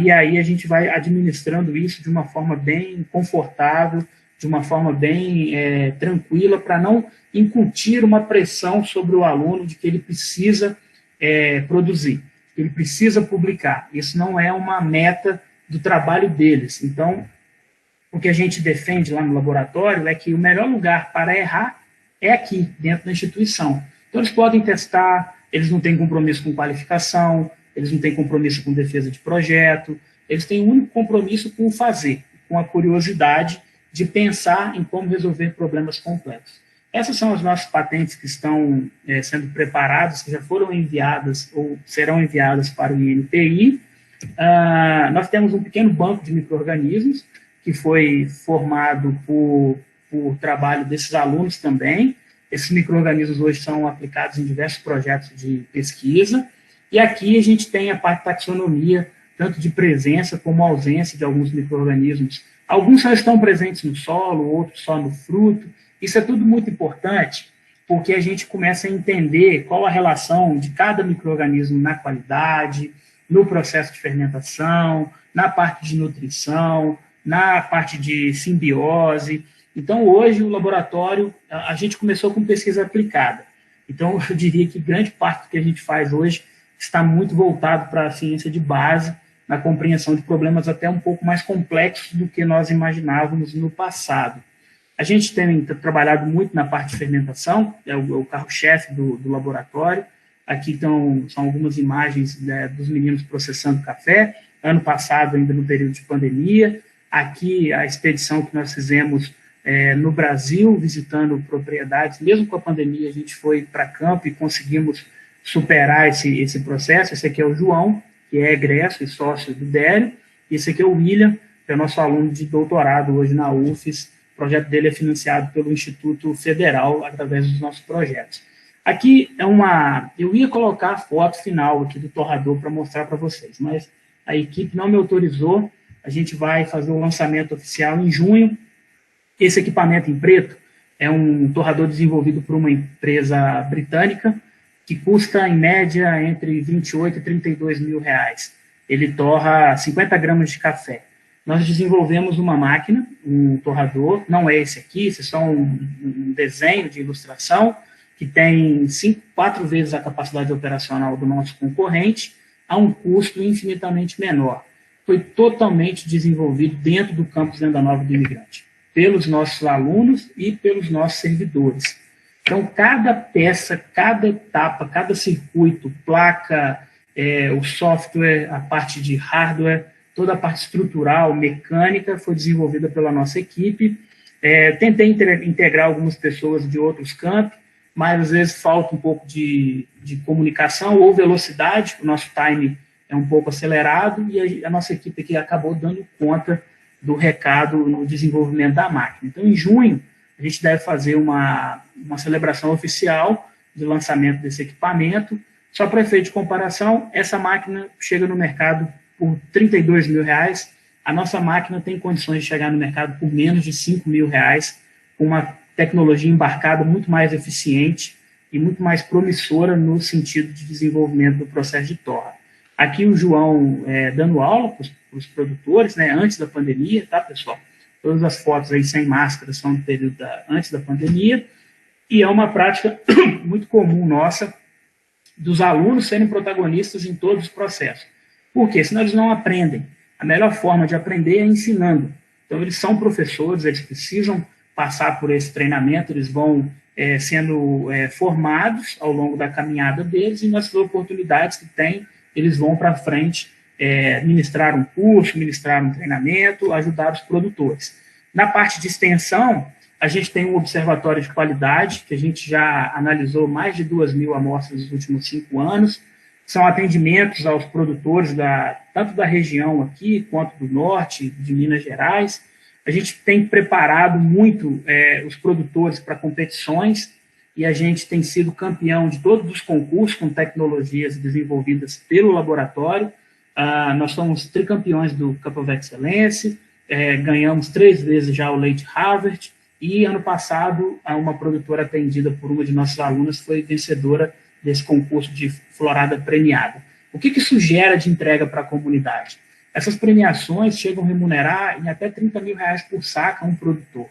e aí a gente vai administrando isso de uma forma bem confortável, de uma forma bem tranquila, para não incutir uma pressão sobre o aluno de que ele precisa produzir, que ele precisa publicar. Isso não é uma meta do trabalho deles. Então, o que a gente defende lá no laboratório é que o melhor lugar para errar é aqui, dentro da instituição. Então, eles podem testar, eles não têm compromisso com qualificação, eles não têm compromisso com defesa de projeto, eles têm um único compromisso com o fazer, com a curiosidade de pensar em como resolver problemas complexos. Essas são as nossas patentes que estão sendo preparadas, que já foram enviadas ou serão enviadas para o INPI. Nós temos um pequeno banco de micro-organismos que foi formado por trabalho desses alunos também. Esses micro-organismos hoje são aplicados em diversos projetos de pesquisa. E aqui a gente tem a parte de taxonomia, tanto de presença como ausência de alguns micro-organismos. Alguns só estão presentes no solo, outros só no fruto. Isso é tudo muito importante, porque a gente começa a entender qual a relação de cada micro-organismo na qualidade, no processo de fermentação, na parte de nutrição, na parte de simbiose. Então, hoje, o laboratório, a gente começou com pesquisa aplicada. Então, eu diria que grande parte do que a gente faz hoje está muito voltado para a ciência de base, na compreensão de problemas até um pouco mais complexos do que nós imaginávamos no passado. A gente tem trabalhado muito na parte de fermentação, é o carro-chefe do laboratório. Aqui são algumas imagens dos meninos processando café, ano passado, ainda no período de pandemia. Aqui, a expedição que nós fizemos no Brasil, visitando propriedades. Mesmo com a pandemia, a gente foi para campo e conseguimos superar esse processo. Esse aqui é o João, que é egresso e sócio do Dério. E esse aqui é o William, que é nosso aluno de doutorado hoje na UFES. O projeto dele é financiado pelo Instituto Federal através dos nossos projetos. Aqui eu ia colocar a foto final aqui do torrador para mostrar para vocês, mas a equipe não me autorizou. A gente vai fazer o lançamento oficial em junho. Esse equipamento em preto é um torrador desenvolvido por uma empresa britânica que custa, em média, entre 28 e 32 mil reais. Ele torra 50 gramas de café. Nós desenvolvemos uma máquina, um torrador, não é esse aqui, esse é só um desenho de ilustração, que tem 4 vezes a capacidade operacional do nosso concorrente, a um custo infinitamente menor. Foi totalmente desenvolvido dentro do campus Venda Nova do Imigrante, pelos nossos alunos e pelos nossos servidores. Então, cada peça, cada etapa, cada circuito, placa, o software, a parte de hardware, toda a parte estrutural, mecânica, foi desenvolvida pela nossa equipe. Tentei integrar algumas pessoas de outros campos, mas às vezes falta um pouco de comunicação ou velocidade, o nosso time é um pouco acelerado, e a nossa equipe aqui acabou dando conta do recado no desenvolvimento da máquina. Então, em junho, a gente deve fazer uma celebração oficial de lançamento desse equipamento. Só para efeito de comparação, essa máquina chega no mercado por 32 mil reais. A nossa máquina tem condições de chegar no mercado por menos de 5 mil reais, com uma tecnologia embarcada muito mais eficiente e muito mais promissora no sentido de desenvolvimento do processo de torra. Aqui o João dando aula para os produtores, né, antes da pandemia, tá, pessoal? Todas as fotos aí sem máscara são do período antes da pandemia, e é uma prática muito comum nossa, dos alunos serem protagonistas em todos os processos. Por quê? Senão eles não aprendem. A melhor forma de aprender é ensinando. Então, eles são professores, eles precisam passar por esse treinamento, eles vão sendo formados ao longo da caminhada deles, e nessas oportunidades que têm, eles vão para frente ministrar um curso, ministrar um treinamento, ajudar os produtores. Na parte de extensão, a gente tem um observatório de qualidade, que a gente já analisou mais de 2.000 amostras nos últimos 5 anos. São atendimentos aos produtores tanto da região aqui, quanto do norte, de Minas Gerais. A gente tem preparado muito os produtores para competições, e a gente tem sido campeão de todos os concursos com tecnologias desenvolvidas pelo laboratório. Nós somos tricampeões do Cup of Excellence, ganhamos 3 vezes já o Late Harvest, e ano passado uma produtora atendida por uma de nossas alunas foi vencedora desse concurso de florada premiada. O que isso gera de entrega para a comunidade? Essas premiações chegam a remunerar em até 30 mil reais por saca um produtor.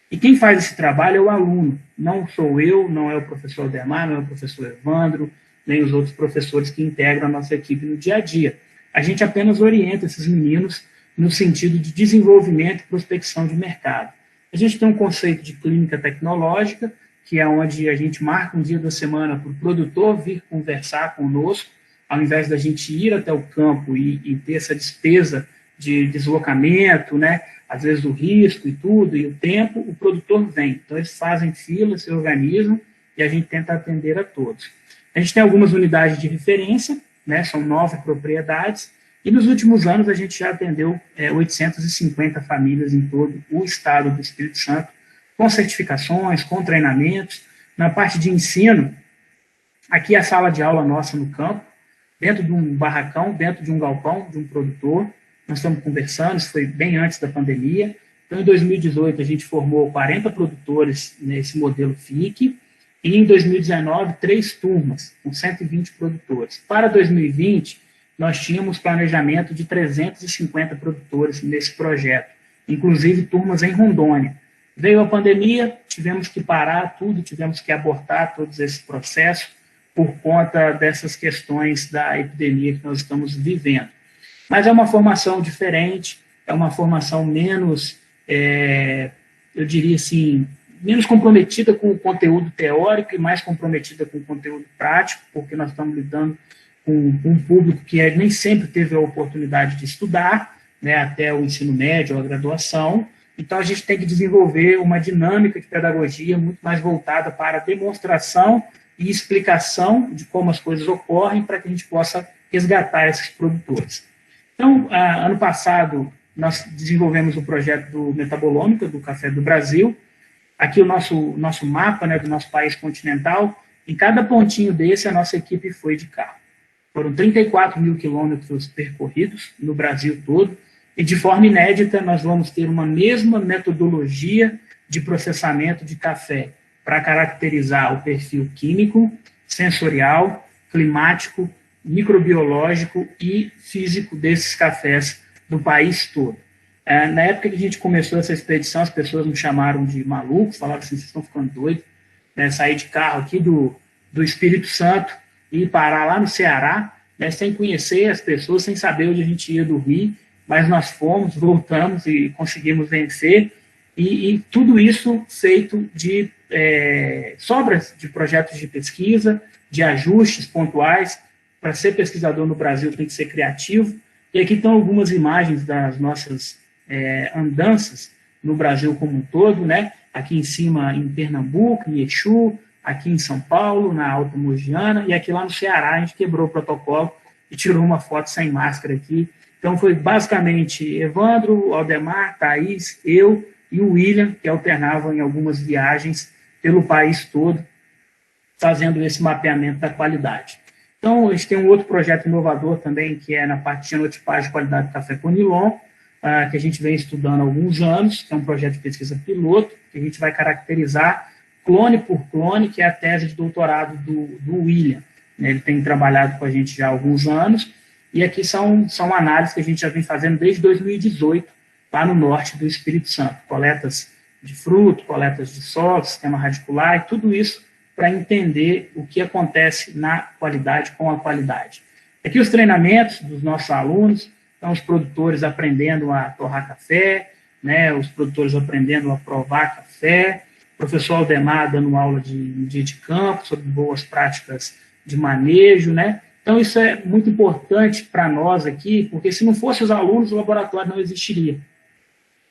E quem faz esse trabalho é o aluno, não sou eu, não é o professor Ademar, não é o professor Evandro, nem os outros professores que integram a nossa equipe no dia a dia. A gente apenas orienta esses meninos no sentido de desenvolvimento e prospecção de mercado. A gente tem um conceito de clínica tecnológica, que é onde a gente marca um dia da semana para o produtor vir conversar conosco, ao invés da gente ir até o campo e ter essa despesa de deslocamento, né? Às vezes o risco e tudo, e o tempo, o produtor vem. Então, eles fazem fila, se organizam, e a gente tenta atender a todos. A gente tem algumas unidades de referência, né? São 9 propriedades, e nos últimos anos a gente já atendeu 850 famílias em todo o estado do Espírito Santo, com certificações, com treinamentos. Na parte de ensino, aqui é a sala de aula nossa no campo, dentro de um barracão, dentro de um galpão, de um produtor. Nós estamos conversando, isso foi bem antes da pandemia. Então, em 2018, a gente formou 40 produtores nesse modelo FIC, e em 2019, 3 turmas, com 120 produtores. Para 2020, nós tínhamos planejamento de 350 produtores nesse projeto, inclusive turmas em Rondônia. Veio a pandemia, tivemos que parar tudo, tivemos que abortar todos esses processos por conta dessas questões da epidemia que nós estamos vivendo. Mas é uma formação diferente, é uma formação menos, eu diria assim, menos comprometida com o conteúdo teórico e mais comprometida com o conteúdo prático, porque nós estamos lidando com um público que nem sempre teve a oportunidade de estudar, né, até o ensino médio ou a graduação. Então, a gente tem que desenvolver uma dinâmica de pedagogia muito mais voltada para a demonstração e explicação de como as coisas ocorrem, para que a gente possa resgatar esses produtores. Então, ano passado, nós desenvolvemos o projeto do Metabolômica, do Café do Brasil. Aqui o nosso mapa, né, do nosso país continental, Em cada pontinho desse, a nossa equipe foi de carro. Foram 34 mil quilômetros percorridos no Brasil todo, e de forma inédita nós vamos ter uma mesma metodologia de processamento de café para caracterizar o perfil químico, sensorial, climático, microbiológico e físico desses cafés do país todo. Na época que a gente começou essa expedição, as pessoas me chamaram de maluco, falavam assim, vocês estão ficando doidos, né, sair de carro aqui do Espírito Santo e parar lá no Ceará, né, sem conhecer as pessoas, sem saber onde a gente ia dormir, mas nós fomos, voltamos e conseguimos vencer, e tudo isso feito de sobras de projetos de pesquisa, de ajustes pontuais. Para ser pesquisador no Brasil tem que ser criativo, e aqui estão algumas imagens das nossas andanças no Brasil como um todo, né? Aqui em cima em Pernambuco, em Exu, aqui em São Paulo, na Alta Mogiana, e aqui lá no Ceará a gente quebrou o protocolo e tirou uma foto sem máscara aqui. Então foi basicamente Evandro, Aldemar, Thaís, eu e o William, que alternavam em algumas viagens pelo país todo, fazendo esse mapeamento da qualidade. Então, a gente tem um outro projeto inovador também, que é na parte de genotipagem de qualidade do café Conilon, que a gente vem estudando há alguns anos, que é um projeto de pesquisa piloto, que a gente vai caracterizar clone por clone, que é a tese de doutorado do William. Ele tem trabalhado com a gente já há alguns anos, e aqui são análises que a gente já vem fazendo desde 2018, lá no norte do Espírito Santo. Coletas de fruto, coletas de solo, sistema radicular, e tudo isso para entender o que acontece na qualidade com a qualidade. Aqui os treinamentos dos nossos alunos, então os produtores aprendendo a torrar café, né, os produtores aprendendo a provar café, o professor Aldemar dando aula de dia de campo sobre boas práticas de manejo, né? Então isso é muito importante para nós aqui, porque se não fossem os alunos, o laboratório não existiria.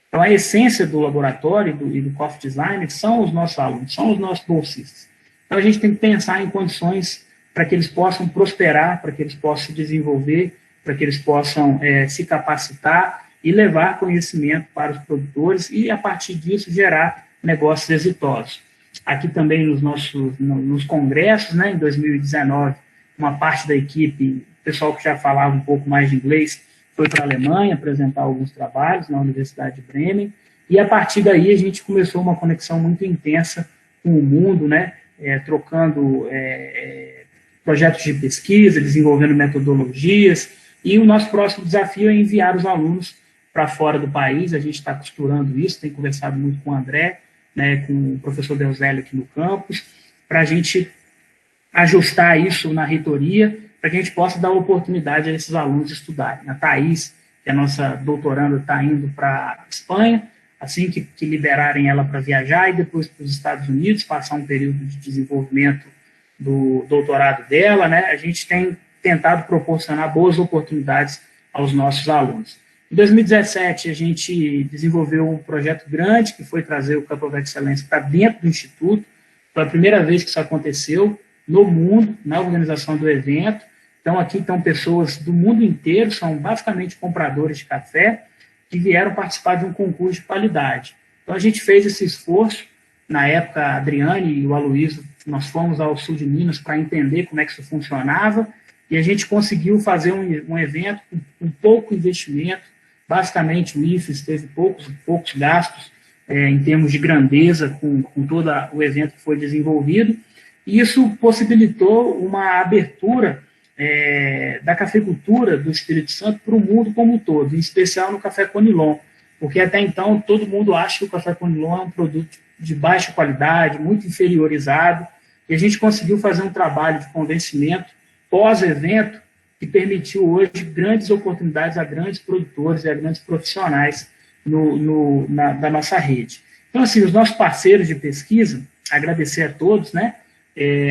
Então a essência do laboratório e do Coffee Design são os nossos alunos, são os nossos bolsistas. Então a gente tem que pensar em condições para que eles possam prosperar, para que eles possam se desenvolver, para que eles possam se capacitar e levar conhecimento para os produtores e, a partir disso, gerar negócios exitosos. Aqui também nos congressos, né, em 2019, uma parte da equipe, o pessoal que já falava um pouco mais de inglês, foi para a Alemanha apresentar alguns trabalhos na Universidade de Bremen, e a partir daí a gente começou uma conexão muito intensa com o mundo, né, trocando projetos de pesquisa, desenvolvendo metodologias, e o nosso próximo desafio é enviar os alunos para fora do país. A gente está costurando isso, tem conversado muito com o André, né, com o professor Deusélio aqui no campus, para a gente ajustar isso na reitoria, para que a gente possa dar oportunidade a esses alunos estudarem. A Thaís, que é a nossa doutoranda, está indo para a Espanha, assim que liberarem ela para viajar, e depois para os Estados Unidos, passar um período de desenvolvimento do doutorado dela, né? A gente tem tentado proporcionar boas oportunidades aos nossos alunos. Em 2017, a gente desenvolveu um projeto grande, que foi trazer o Cup of Excellence para dentro do Instituto. Foi a primeira vez que isso aconteceu no mundo, na organização do evento. Então, aqui estão pessoas do mundo inteiro, são basicamente compradores de café, que vieram participar de um concurso de qualidade. Então, a gente fez esse esforço. Na época, a Adriane e o Aloysio, nós fomos ao sul de Minas para entender como é que isso funcionava, e a gente conseguiu fazer um evento com pouco investimento. Basicamente, o IFES teve poucos gastos em termos de grandeza com todo o evento que foi desenvolvido, e isso possibilitou uma abertura da cafeicultura do Espírito Santo para o mundo como um todo, em especial no café Conilon, porque até então todo mundo acha que o café Conilon é um produto de baixa qualidade, muito inferiorizado, e a gente conseguiu fazer um trabalho de convencimento pós-evento que permitiu hoje grandes oportunidades a grandes produtores e a grandes profissionais da nossa rede. Então, assim, os nossos parceiros de pesquisa, agradecer a todos, né?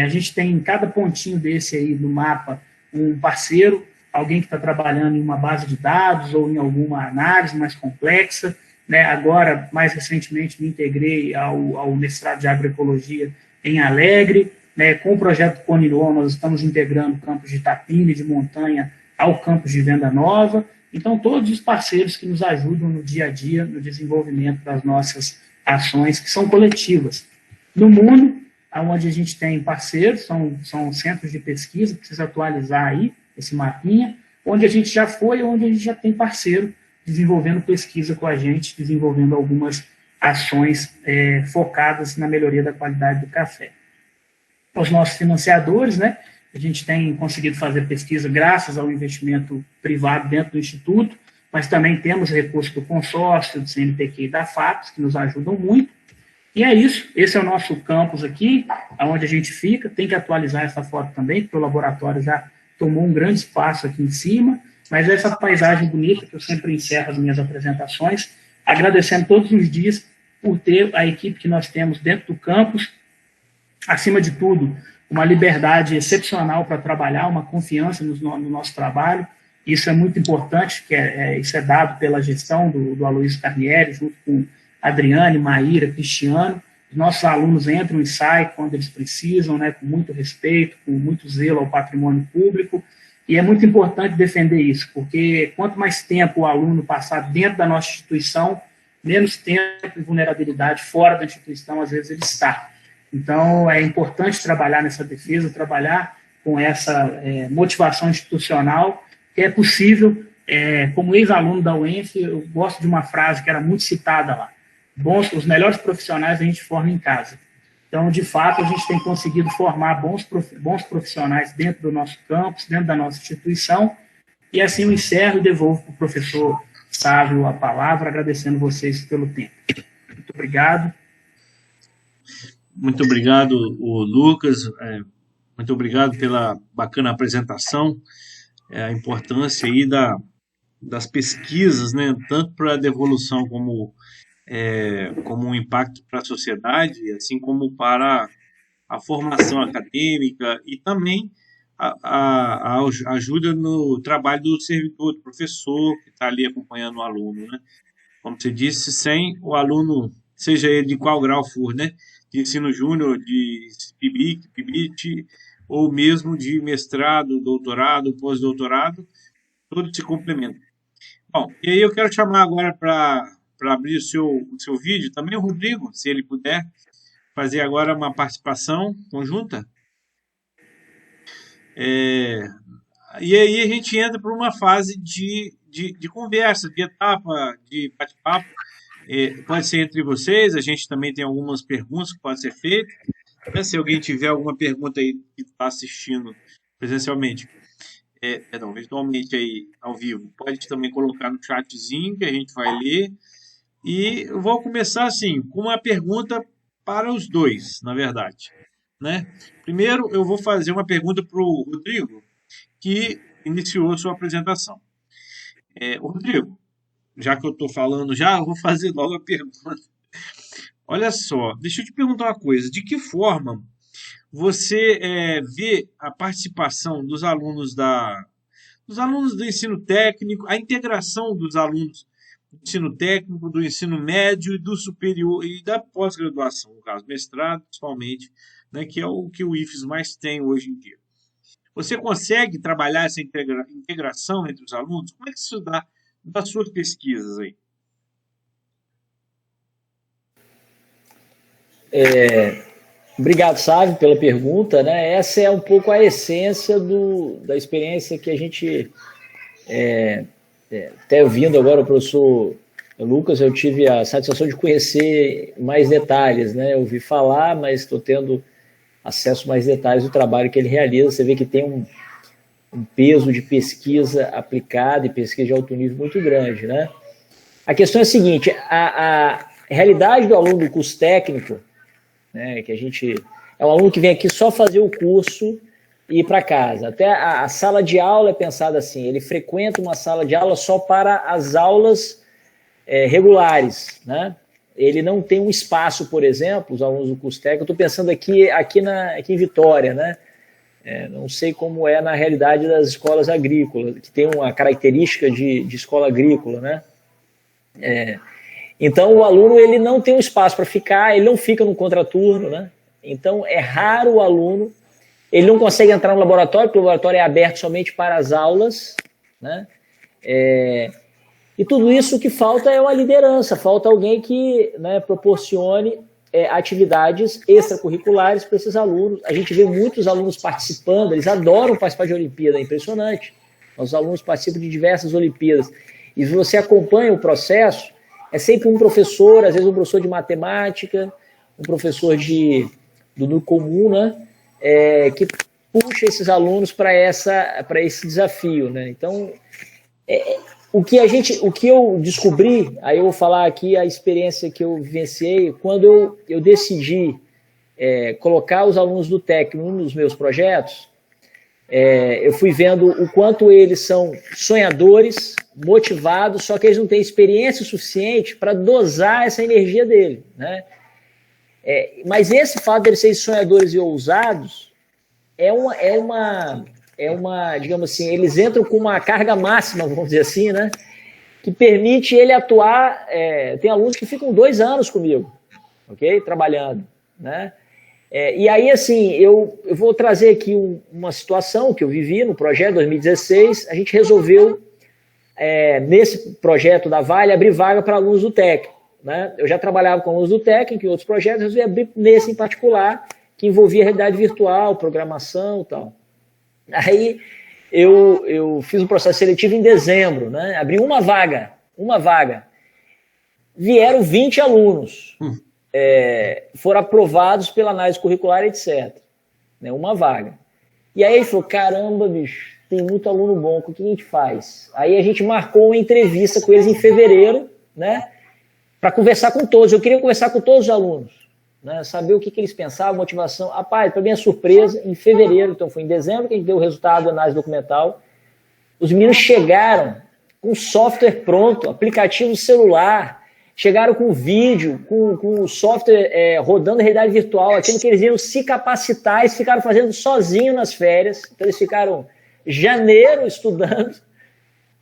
A gente tem em cada pontinho desse aí do mapa um parceiro, alguém que está trabalhando em uma base de dados ou em alguma análise mais complexa, né? Agora, mais recentemente, me integrei ao mestrado de agroecologia em Alegre, né? Com o projeto Conilon, nós estamos integrando campos de Itapina e de Montanha ao campus de Venda Nova. Então, todos os parceiros que nos ajudam no dia a dia, no desenvolvimento das nossas ações, que são coletivas. No mundo, onde a gente tem parceiros, são centros de pesquisa, precisa atualizar aí esse mapinha, onde a gente já foi, onde a gente já tem parceiro desenvolvendo pesquisa com a gente, desenvolvendo algumas ações focadas na melhoria da qualidade do café. Os nossos financiadores, né, a gente tem conseguido fazer pesquisa graças ao investimento privado dentro do Instituto, mas também temos recursos do consórcio, do CNPq e da FAPES, que nos ajudam muito. E é isso, esse é o nosso campus aqui, onde a gente fica, tem que atualizar essa foto também, porque o laboratório já tomou um grande espaço aqui em cima, mas essa paisagem bonita, que eu sempre encerro as minhas apresentações, agradecendo todos os dias por ter a equipe que nós temos dentro do campus, acima de tudo, uma liberdade excepcional para trabalhar, uma confiança no nosso trabalho. Isso é muito importante, que isso é dado pela gestão do Aloysio Carnieri, junto com Adriane, Maíra, Cristiano. Os nossos alunos entram e saem quando eles precisam, né, com muito respeito, com muito zelo ao patrimônio público. E é muito importante defender isso, porque quanto mais tempo o aluno passar dentro da nossa instituição, menos tempo e vulnerabilidade fora da instituição, às vezes, ele está. Então, é importante trabalhar nessa defesa, trabalhar com essa motivação institucional, que é possível. Como ex-aluno da UENF, eu gosto de uma frase que era muito citada lá: os melhores profissionais a gente forma em casa. Então, de fato, a gente tem conseguido formar bons profissionais dentro do nosso campus, dentro da nossa instituição, e assim eu encerro e devolvo para o professor Sávio a palavra, agradecendo vocês pelo tempo. Muito obrigado. Muito obrigado, Lucas. Muito obrigado pela bacana apresentação. A importância aí das pesquisas, né, tanto para a devolução como um impacto para a sociedade, assim como para a formação acadêmica e também a ajuda no trabalho do servidor, do professor que está ali acompanhando o aluno, né? Como você disse, sem o aluno, seja ele de qual grau for, né, de ensino júnior, de PIBIT, ou mesmo de mestrado, doutorado, pós-doutorado, todos se complementam. Bom, e aí eu quero chamar agora para abrir o seu vídeo também o Rodrigo, se ele puder fazer agora uma participação conjunta. E aí a gente entra para uma fase de conversa, de etapa, de bate-papo. Pode ser entre vocês, a gente também tem algumas perguntas que podem ser feitas. Se alguém tiver alguma pergunta aí que está assistindo presencialmente, virtualmente aí, ao vivo, pode também colocar no chatzinho que a gente vai ler. E eu vou começar assim, com uma pergunta para os dois, na verdade, né? Primeiro, eu vou fazer uma pergunta para o Rodrigo, que iniciou sua apresentação. Rodrigo, já que eu estou falando eu vou fazer logo a pergunta. Olha só, deixa eu te perguntar uma coisa. De que forma você vê a participação dos alunos do ensino técnico, a integração dos alunos do ensino técnico, do ensino médio e do superior e da pós-graduação, no caso, mestrado, principalmente, né, que é o que o IFES mais tem hoje em dia. Você consegue trabalhar essa integração entre os alunos? Como é que isso dá das suas pesquisas aí? Obrigado, Sávio, pela pergunta, né? Essa é um pouco a essência da experiência que a gente, até ouvindo agora o professor Lucas, eu tive a satisfação de conhecer mais detalhes, né? Eu ouvi falar, mas estou tendo acesso a mais detalhes do trabalho que ele realiza. Você vê que tem um peso de pesquisa aplicada e pesquisa de alto nível muito grande, né? A questão é a seguinte: a realidade do aluno do curso técnico, né, que a gente é um aluno que vem aqui só fazer o curso e ir para casa. Até a sala de aula é pensada assim, ele frequenta uma sala de aula só para as aulas regulares, né? Ele não tem um espaço, por exemplo, os alunos do curso técnico, eu estou pensando aqui em Vitória, né? Não sei como é na realidade das escolas agrícolas, que tem uma característica de escola agrícola, né? Então, o aluno ele não tem um espaço para ficar, ele não fica no contraturno, né? Então, é raro o aluno, ele não consegue entrar no laboratório, porque o laboratório é aberto somente para as aulas, né? E tudo isso, o que falta é uma liderança, falta alguém que, né, proporcione atividades extracurriculares para esses alunos. A gente vê muitos alunos participando, eles adoram participar de Olimpíada, é impressionante. Os alunos participam de diversas Olimpíadas. E você acompanha o processo, é sempre um professor, às vezes um professor de matemática, um professor do núcleo comum, né, que puxa esses alunos para esse desafio, né? Então, o que eu descobri, aí eu vou falar aqui a experiência que eu vivenciei, quando eu decidi colocar os alunos do técnico nos meus projetos, eu fui vendo o quanto eles são sonhadores, motivados, só que eles não têm experiência suficiente para dosar essa energia dele, né? Mas esse fato de eles serem sonhadores e ousados digamos assim, eles entram com uma carga máxima, vamos dizer assim, né? Que permite ele atuar. Tem alunos que ficam 2 anos comigo, ok? Trabalhando, né? E aí, assim, eu vou trazer aqui uma situação que eu vivi no projeto 2016. A gente resolveu, nesse projeto da Vale, abrir vaga para alunos do técnico, né? Eu já trabalhava com alunos do técnico em outros projetos, resolvi abrir nesse em particular, que envolvia realidade virtual, programação e tal. Aí eu fiz um processo seletivo em dezembro, né? Abri uma vaga. Vieram 20 alunos. Foram aprovados pela análise curricular, etc. Né? Uma vaga. E aí ele falou, caramba, bicho, tem muito aluno bom, o que a gente faz? Aí a gente marcou uma entrevista com eles em fevereiro, né? Para conversar com todos. Eu queria conversar com todos os alunos, né, saber o que eles pensavam, motivação. Rapaz, para minha surpresa, em fevereiro, então foi em dezembro que a gente deu o resultado da análise documental, os meninos chegaram com software pronto, aplicativo celular, chegaram com vídeo, com o software rodando realidade virtual, aquilo que eles iam se capacitar, eles ficaram fazendo sozinho nas férias, então eles ficaram janeiro estudando,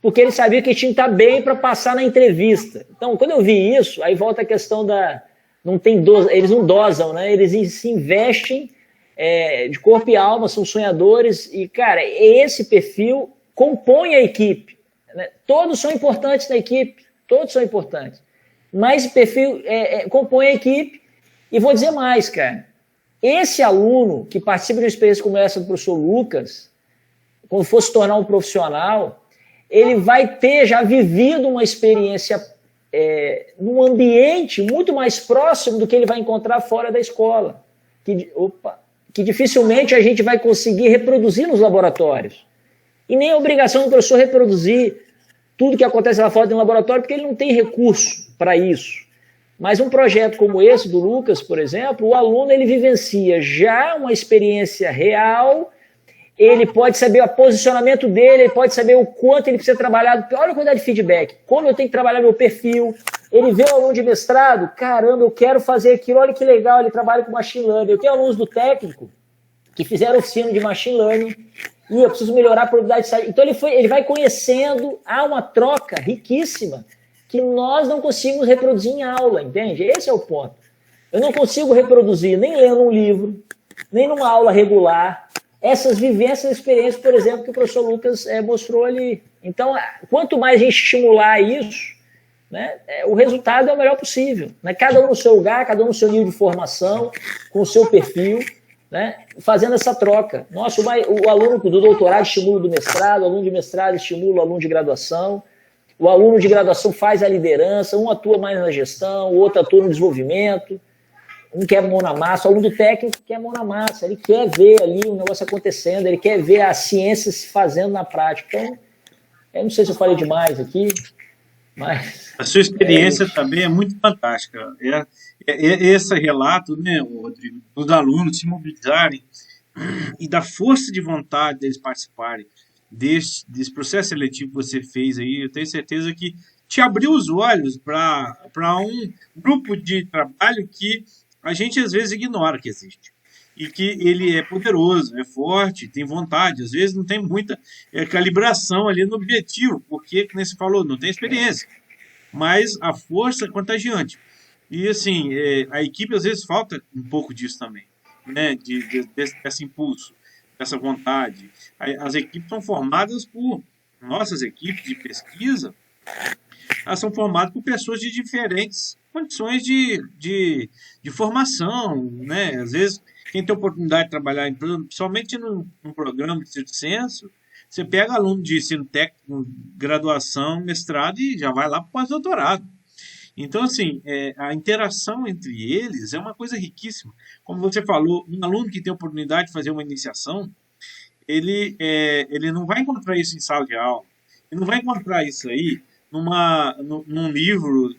porque eles sabiam que tinham que estar bem para passar na entrevista. Então, quando eu vi isso, aí volta a questão eles não dosam, né? Eles se investem de corpo e alma, são sonhadores, e, cara, esse perfil compõe a equipe, né? Todos são importantes na equipe, todos são importantes, mas esse perfil compõe a equipe. E vou dizer mais, cara, esse aluno que participa de uma experiência como essa do professor Lucas, quando for se tornar um profissional, ele vai ter já vivido uma experiência num ambiente muito mais próximo do que ele vai encontrar fora da escola, que dificilmente a gente vai conseguir reproduzir nos laboratórios. E nem é obrigação do professor reproduzir tudo que acontece lá fora do laboratório, porque ele não tem recurso para isso. Mas um projeto como esse do Lucas, por exemplo, o aluno ele vivencia já uma experiência real. Ele pode saber o posicionamento dele, ele pode saber o quanto ele precisa trabalhar. Olha a quantidade de feedback, como eu tenho que trabalhar meu perfil. Ele vê o aluno de mestrado, caramba, eu quero fazer aquilo, olha que legal, ele trabalha com machine learning. Eu tenho alunos do técnico que fizeram oficina de machine learning e eu preciso melhorar a probabilidade de sair. Então ele vai conhecendo, há uma troca riquíssima que nós não conseguimos reproduzir em aula, entende? Esse é o ponto. Eu não consigo reproduzir nem lendo um livro, nem numa aula regular, essas vivências, experiências, por exemplo, que o professor Lucas mostrou ali. Então, quanto mais a gente estimular isso, né, o resultado é o melhor possível. Né? Cada um no seu lugar, cada um no seu nível de formação, com o seu perfil, né, fazendo essa troca. Nossa, o aluno do doutorado estimula o do mestrado, o aluno de mestrado estimula o aluno de graduação, o aluno de graduação faz a liderança, um atua mais na gestão, o outro atua no desenvolvimento, um quer mão na massa, o aluno do técnico quer mão na massa, ele quer ver ali o negócio acontecendo, ele quer ver a ciência se fazendo na prática. Então, eu não sei se eu falei demais aqui, mas... A sua experiência também é muito fantástica. Esse relato, né, Rodrigo, dos alunos se mobilizarem e da força de vontade deles participarem desse processo seletivo que você fez aí, eu tenho certeza que te abriu os olhos para um grupo de trabalho que a gente às vezes ignora que existe. E que ele é poderoso, é forte, tem vontade, às vezes não tem muita calibração ali no objetivo, porque, como você falou, não tem experiência. Mas a força é contagiante. E, assim, a equipe às vezes falta um pouco disso também, né? Desse impulso, dessa vontade. As equipes são formadas por nossas equipes de pesquisa, elas são formadas por pessoas de diferentes condições de formação, né? Às vezes, quem tem oportunidade de trabalhar, principalmente num programa de estrito senso, você pega aluno de ensino técnico, graduação, mestrado e já vai lá para o pós-doutorado. Então, assim, a interação entre eles é uma coisa riquíssima. Como você falou, um aluno que tem a oportunidade de fazer uma iniciação, ele não vai encontrar isso em sala de aula, ele não vai encontrar isso aí num livro,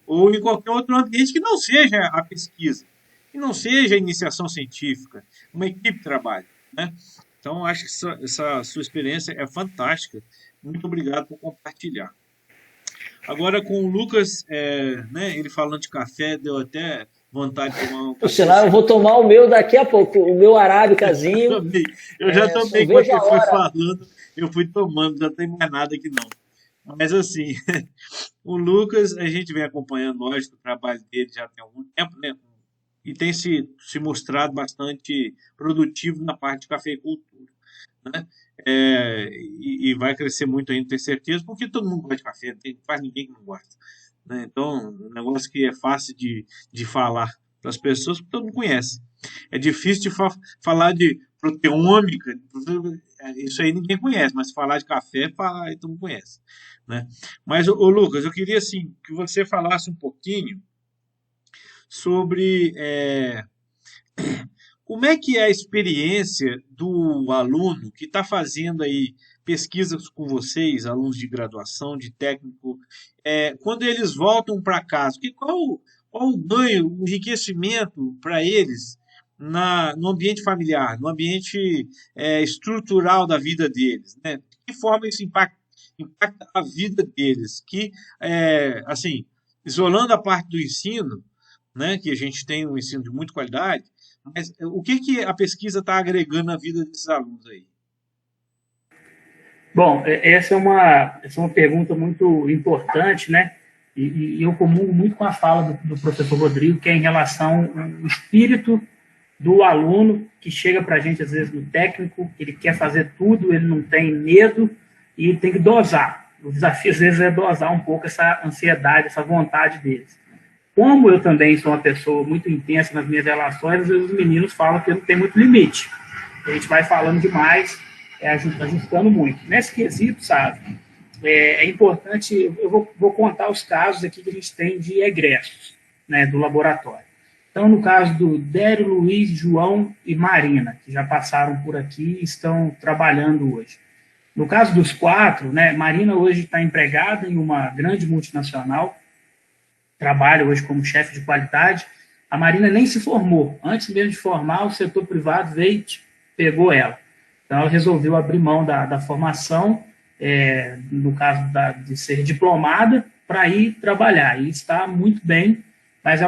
ou em qualquer outro ambiente que não seja a pesquisa, que não seja a iniciação científica, uma equipe de trabalho, né? Então, acho que essa sua experiência é fantástica. Muito obrigado por compartilhar. Agora, com o Lucas, né, ele falando de café, deu até vontade de tomar um Por café. sinal, eu vou tomar o meu daqui a pouco, o meu arábicazinho. Eu já tomei quando você foi falando, eu fui tomando, já tem mais nada aqui não. Mas assim, o Lucas, a gente vem acompanhando, lógico, o trabalho dele já tem algum tempo, né? E tem se mostrado bastante produtivo na parte de cafeicultura, né? E vai crescer muito ainda, tenho certeza, porque todo mundo gosta de café, não tem quase ninguém que não gosta, né? Então, um negócio que é fácil de falar para as pessoas, porque todo mundo conhece. É difícil de falar de proteômica, isso aí ninguém conhece, mas falar de café, aí todo mundo conhece, né? Mas, ô Lucas, eu queria assim, que você falasse um pouquinho sobre como é que é a experiência do aluno que está fazendo aí pesquisas com vocês, alunos de graduação, de técnico, quando eles voltam para casa, qual o ganho, o enriquecimento para eles no ambiente familiar, no ambiente estrutural da vida deles, né? De que forma isso impacta a vida deles? Assim, isolando a parte do ensino, né, que a gente tem um ensino de muita qualidade, mas o que a pesquisa está agregando na vida desses alunos aí? Bom, essa é uma pergunta muito importante, né? E eu comungo muito com a fala do professor Rodrigo, que é em relação ao espírito do aluno que chega para a gente, às vezes, no técnico, ele quer fazer tudo, ele não tem medo e tem que dosar. O desafio, às vezes, é dosar um pouco essa ansiedade, essa vontade deles. Como eu também sou uma pessoa muito intensa nas minhas relações, os meninos falam que não tem muito limite. A gente vai falando demais, ajustando muito. Nesse quesito, sabe, é importante, eu vou contar os casos aqui que a gente tem de egressos, né, do laboratório. Então, no caso do Dério, Luiz, João e Marina, que já passaram por aqui e estão trabalhando hoje. No caso dos 4, né, Marina hoje está empregada em uma grande multinacional, trabalha hoje como chefe de qualidade. A Marina nem se formou. Antes mesmo de formar, o setor privado veio e pegou ela. Então, ela resolveu abrir mão da formação, no caso de ser diplomada, para ir trabalhar. E está muito bem, mas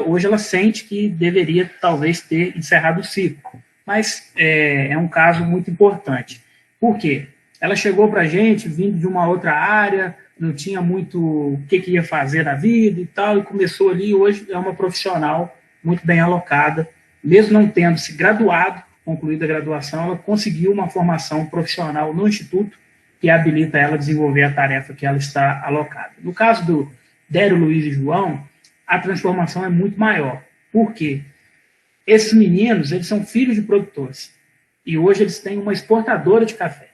hoje ela sente que deveria, talvez, ter encerrado o ciclo. Mas é um caso muito importante. Por quê? Ela chegou para a gente, vindo de uma outra área, não tinha muito o que ia fazer na vida e tal, e começou ali, hoje é uma profissional muito bem alocada, mesmo não tendo se graduado, concluída a graduação, ela conseguiu uma formação profissional no Instituto, que habilita ela a desenvolver a tarefa que ela está alocada. No caso do Dério, Luiz e João, a transformação é muito maior. Por quê? Esses meninos, eles são filhos de produtores, e hoje eles têm uma exportadora de café.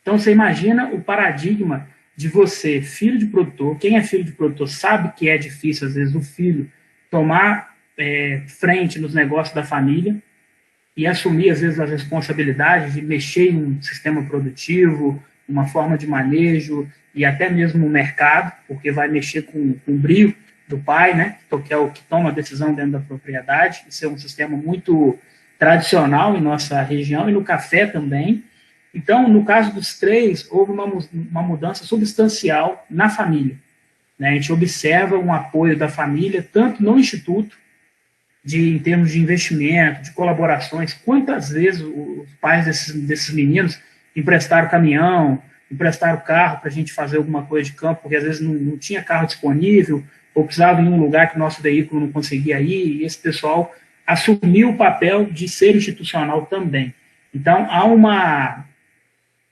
Então, você imagina o paradigma de você, filho de produtor. Quem é filho de produtor sabe que é difícil, às vezes, o filho tomar frente nos negócios da família e assumir, às vezes, as responsabilidades de mexer em um sistema produtivo, uma forma de manejo e até mesmo no mercado, porque vai mexer com o brio do pai, né, que é o que toma a decisão dentro da propriedade. Isso é um sistema muito tradicional em nossa região e no café também. Então, no caso dos 3, houve uma mudança substancial na família. Né? A gente observa um apoio da família, tanto no Instituto, em termos de investimento, de colaborações. Quantas vezes os pais desses meninos emprestaram caminhão, emprestaram carro para a gente fazer alguma coisa de campo, porque às vezes não tinha carro disponível, ou precisava ir em um lugar que o nosso veículo não conseguia ir, e esse pessoal assumiu o papel de ser institucional também. Então,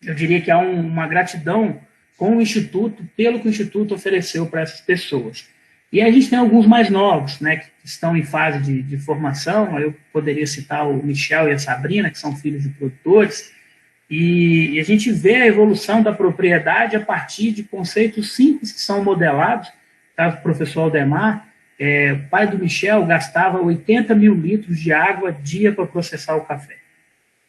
eu diria que há uma gratidão com o Instituto, pelo que o Instituto ofereceu para essas pessoas. E a gente tem alguns mais novos, né, que estão em fase de formação. Eu poderia citar o Michel e a Sabrina, que são filhos de produtores, e a gente vê a evolução da propriedade a partir de conceitos simples que são modelados. O professor Aldemar, o pai do Michel gastava 80 mil litros de água dia para processar o café.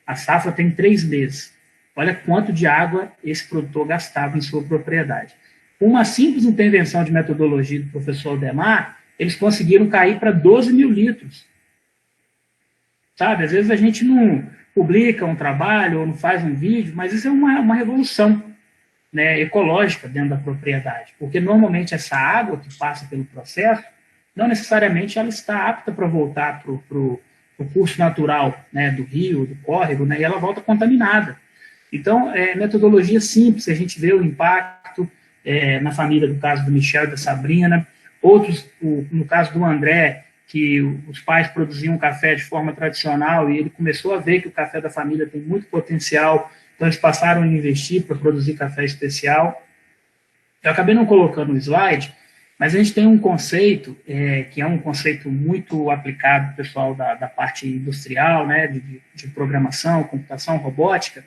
A safra tem 3 meses. Olha quanto de água esse produtor gastava em sua propriedade. Com uma simples intervenção de metodologia do professor Aldemar, eles conseguiram cair para 12 mil litros. Sabe, às vezes a gente não publica um trabalho ou não faz um vídeo, mas isso é uma revolução, né, ecológica dentro da propriedade, porque normalmente essa água que passa pelo processo, não necessariamente ela está apta para voltar para o curso natural, né, do rio, do córrego, né, e ela volta contaminada. Então, metodologia simples, a gente vê o impacto na família, no caso do Michel e da Sabrina, outros, no caso do André, que os pais produziam café de forma tradicional e ele começou a ver que o café da família tem muito potencial, então eles passaram a investir para produzir café especial. Eu acabei não colocando no slide, mas a gente tem um conceito, que é um conceito muito aplicado, pessoal, da parte industrial, né, de programação, computação, robótica,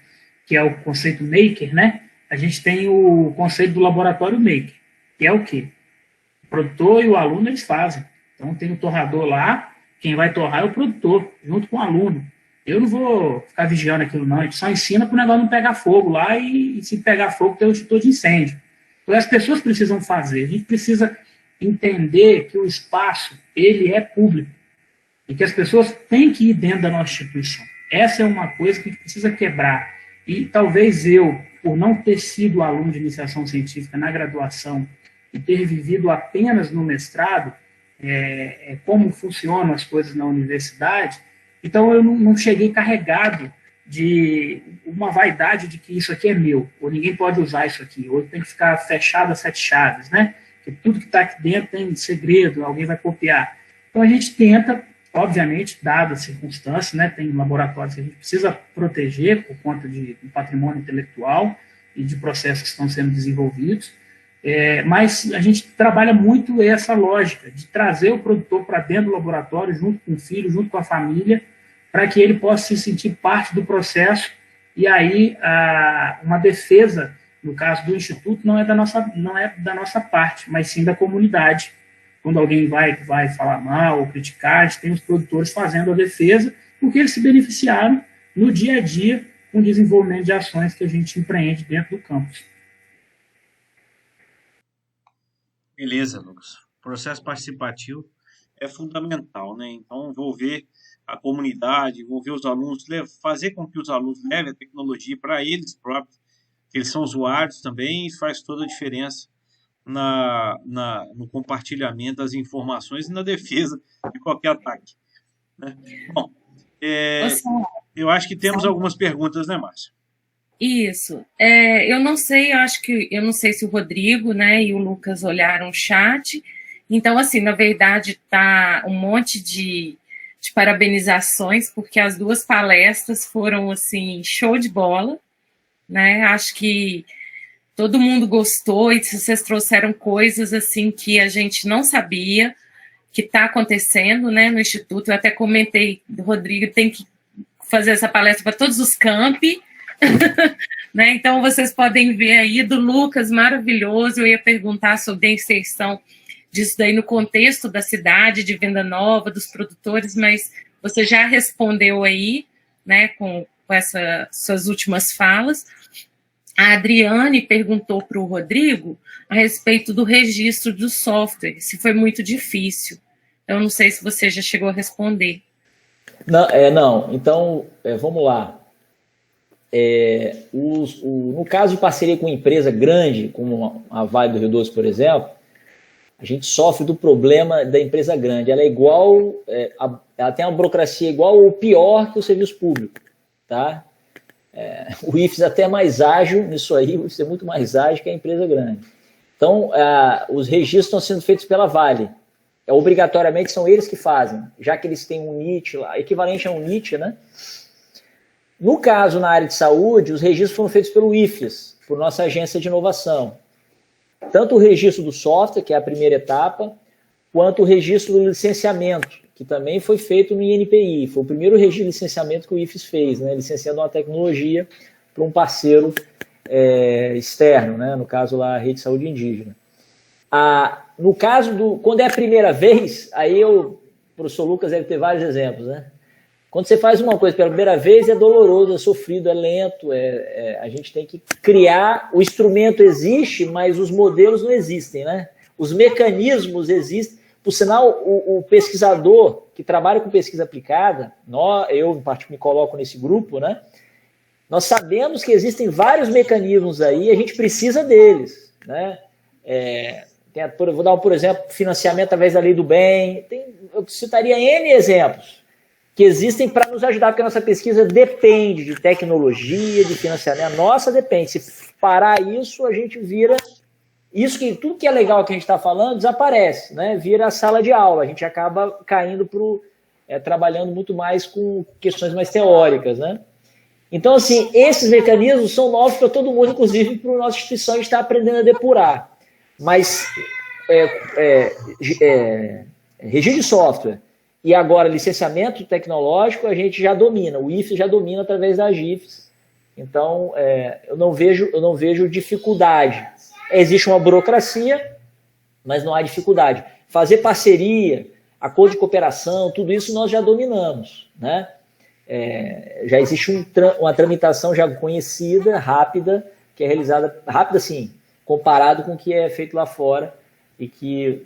que é o conceito Maker, né? A gente tem o conceito do laboratório Maker, que é o quê? O produtor e o aluno, eles fazem. Então, tem o torrador lá, quem vai torrar é o produtor, junto com o aluno. Eu não vou ficar vigiando aquilo, não. A gente só ensina para o negócio não pegar fogo lá e se pegar fogo, ter o extintor de incêndio. Então, as pessoas precisam fazer. A gente precisa entender que o espaço, ele é público. E que as pessoas têm que ir dentro da nossa instituição. Essa é uma coisa que a gente precisa quebrar. E talvez eu, por não ter sido aluno de iniciação científica na graduação e ter vivido apenas no mestrado, como funcionam as coisas na universidade, então eu não cheguei carregado de uma vaidade de que isso aqui é meu, ou ninguém pode usar isso aqui, ou tem que ficar fechado a 7 chaves, né? Porque tudo que está aqui dentro tem segredo, alguém vai copiar. Então a gente tenta, obviamente, dadas as circunstâncias, né? Tem laboratórios que a gente precisa proteger por conta do patrimônio intelectual e de processos que estão sendo desenvolvidos, mas a gente trabalha muito essa lógica de trazer o produtor para dentro do laboratório, junto com o filho, junto com a família, para que ele possa se sentir parte do processo, e aí uma defesa, no caso do Instituto, não é da nossa parte, mas sim da comunidade. Quando alguém vai falar mal ou criticar, a gente tem os produtores fazendo a defesa, porque eles se beneficiaram no dia a dia com o desenvolvimento de ações que a gente empreende dentro do campus. Beleza, Lucas. O processo participativo é fundamental, né? Então, envolver a comunidade, envolver os alunos, fazer com que os alunos levem a tecnologia para eles próprios, que eles são usuários também, isso faz toda a diferença no compartilhamento das informações e na defesa de qualquer ataque, né? Bom, eu acho que temos algumas perguntas, né, Márcia? Isso. Eu não sei se o Rodrigo, né, e o Lucas olharam o chat. Então, assim, na verdade, tá um monte de parabenizações, porque as 2 palestras foram, assim, show de bola, né? Acho que todo mundo gostou e vocês trouxeram coisas, assim, que a gente não sabia que está acontecendo, né, no Instituto. Eu até comentei, Rodrigo, tem que fazer essa palestra para todos os campi, né? Então, vocês podem ver aí do Lucas, maravilhoso. Eu ia perguntar sobre a inserção disso daí no contexto da cidade, de Venda Nova, dos produtores, mas você já respondeu aí, né, com essas suas últimas falas. A Adriane perguntou para o Rodrigo a respeito do registro do software, se foi muito difícil. Eu não sei se você já chegou a responder. Não. Então, vamos lá. No caso de parceria com uma empresa grande, como a Vale do Rio Doce, por exemplo, a gente sofre do problema da empresa grande. Ela é igual, ela tem uma burocracia igual ou pior que o serviço público, tá? O IFES é até mais ágil nisso aí, o IFES é muito mais ágil que a empresa grande. Então, os registros estão sendo feitos pela Vale. Obrigatoriamente são eles que fazem, já que eles têm um NIT lá, equivalente a um NIT, né? No caso, na área de saúde, os registros foram feitos pelo IFES, por nossa agência de inovação. Tanto o registro do software, que é a primeira etapa, quanto o registro do licenciamento, que também foi feito no INPI. Foi o primeiro registro de licenciamento que o IFES fez, né, licenciando uma tecnologia para um parceiro externo, né, no caso lá a Rede de Saúde Indígena. No caso quando é a primeira vez, aí o professor Lucas deve ter vários exemplos, né? Quando você faz uma coisa pela primeira vez, é doloroso, é sofrido, é lento, a gente tem que criar, o instrumento existe, mas os modelos não existem, né? Os mecanismos existem. Por sinal, o pesquisador que trabalha com pesquisa aplicada, eu em parte me coloco nesse grupo, né? Nós sabemos que existem vários mecanismos aí, a gente precisa deles, né? Vou dar, por exemplo, financiamento através da lei do bem, eu citaria N exemplos que existem para nos ajudar, porque a nossa pesquisa depende de tecnologia, de financiamento. A nossa depende. Se parar isso, a gente vira... tudo que é legal que a gente está falando desaparece, né? Vira a sala de aula. A gente acaba caindo trabalhando muito mais com questões mais teóricas, né? Então, assim, esses mecanismos são novos para todo mundo, inclusive para a nossa instituição, a gente está aprendendo a depurar. Mas registro de software e agora licenciamento tecnológico a gente já domina, o IFES já domina através da GIFES. Então, eu não vejo dificuldade. Existe uma burocracia, mas não há dificuldade. Fazer parceria, acordo de cooperação, tudo isso nós já dominamos, né? Já existe uma tramitação já conhecida, rápida, que é realizada, rápida sim, comparado com o que é feito lá fora, e que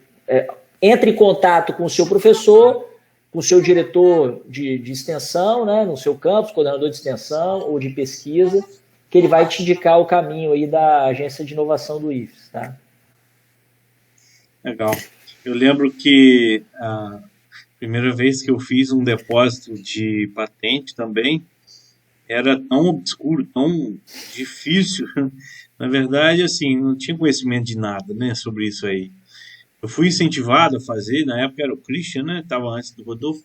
entre em contato com o seu professor, com o seu diretor de extensão, né, no seu campus, coordenador de extensão ou de pesquisa, que ele vai te indicar o caminho aí da agência de inovação do IFES, tá? Legal. Eu lembro que a primeira vez que eu fiz um depósito de patente também era tão obscuro, tão difícil. Na verdade, assim, não tinha conhecimento de nada, né, sobre isso aí. Eu fui incentivado a fazer, na época era o Christian, né, estava antes do Rodolfo,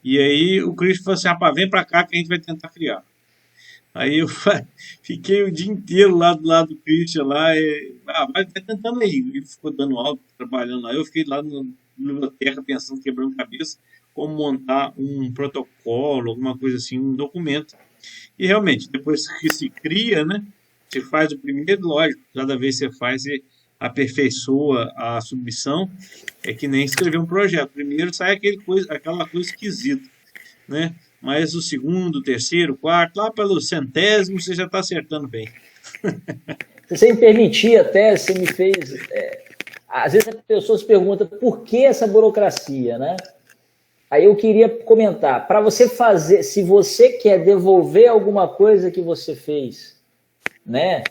e aí o Christian falou assim, rapaz, vem para cá que a gente vai tentar criar. Aí eu fiquei o dia inteiro lá do lado do Christian, lá, vai tentando aí. Ele ficou dando aula, trabalhando lá, eu fiquei lá na biblioteca pensando, quebrando cabeça, como montar um protocolo, alguma coisa assim, um documento. E realmente, depois que se cria, né, você faz o primeiro, lógico, cada vez que você faz, você aperfeiçoa a submissão, é que nem escrever um projeto. Primeiro sai aquela coisa esquisita, né? Mas o segundo, terceiro, quarto, lá pelo centésimo, você já está acertando bem. Se você me permitir até, você me fez... às vezes as pessoas perguntam por que essa burocracia, né? Aí eu queria comentar, para você fazer, se você quer devolver alguma coisa que você fez, né,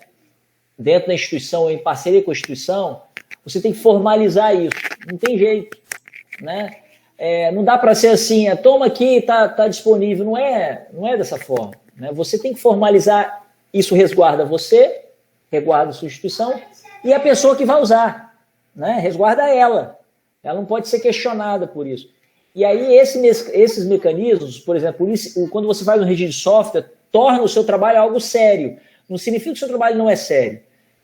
dentro da instituição ou em parceria com a instituição, você tem que formalizar isso. Não tem jeito, né? Não dá para ser assim, toma aqui, tá disponível. Não é dessa forma, né? Você tem que formalizar, isso resguarda você, resguarda a sua instituição e a pessoa que vai usar, né? Resguarda ela. Ela não pode ser questionada por isso. E aí esses mecanismos, por exemplo, quando você faz um registro de software, torna o seu trabalho algo sério. Não significa que o seu trabalho não é sério.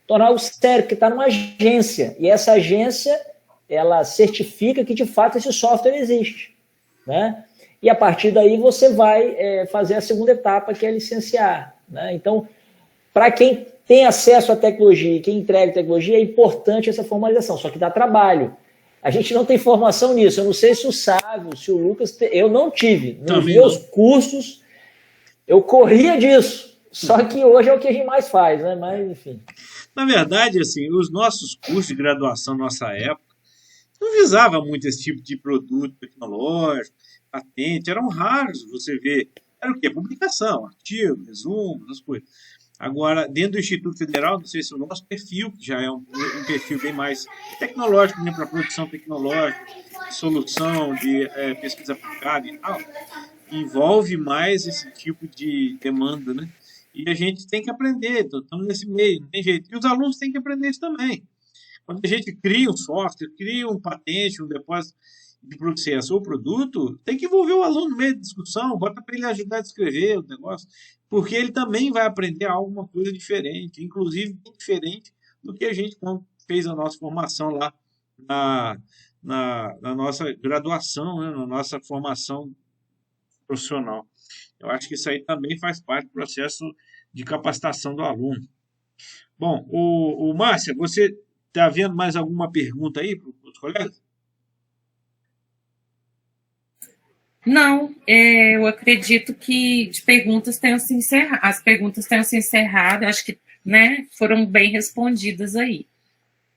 Torna algo sério, porque está numa agência. E essa agência, ela certifica que, de fato, esse software existe, né? E, a partir daí, você vai fazer a segunda etapa, que é licenciar, né? Então, para quem tem acesso à tecnologia e quem entrega tecnologia, é importante essa formalização, só que dá trabalho. A gente não tem formação nisso. Eu não sei se o Sávio, se o Lucas... Eu não tive. Nos meus cursos, eu corria disso. Só que hoje é o que a gente mais faz, né? Mas, enfim. Na verdade, assim, os nossos cursos de graduação, nossa época, não visava muito esse tipo de produto tecnológico, patente, eram raros, você vê. Era o quê? Publicação, artigo, resumo, essas coisas. Agora, dentro do Instituto Federal, não sei se o nosso perfil, que já é um perfil bem mais tecnológico, né, para produção tecnológica, de solução, de pesquisa aplicada e tal, envolve mais esse tipo de demanda, né? E a gente tem que aprender, estamos nesse meio, não tem jeito. E os alunos têm que aprender isso também. Quando a gente cria um software, cria um patente, um depósito de processo ou produto, tem que envolver o aluno no meio da discussão, bota para ele ajudar a descrever o negócio, porque ele também vai aprender alguma coisa diferente, inclusive bem diferente do que a gente, quando fez a nossa formação lá na nossa graduação, né, na nossa formação profissional. Eu acho que isso aí também faz parte do processo de capacitação do aluno. Bom, Márcia, você está vendo mais alguma pergunta aí para os colegas? Não, eu acredito que de perguntas tenham se encerrado, as perguntas tenham se encerrado, acho que, né, foram bem respondidas aí,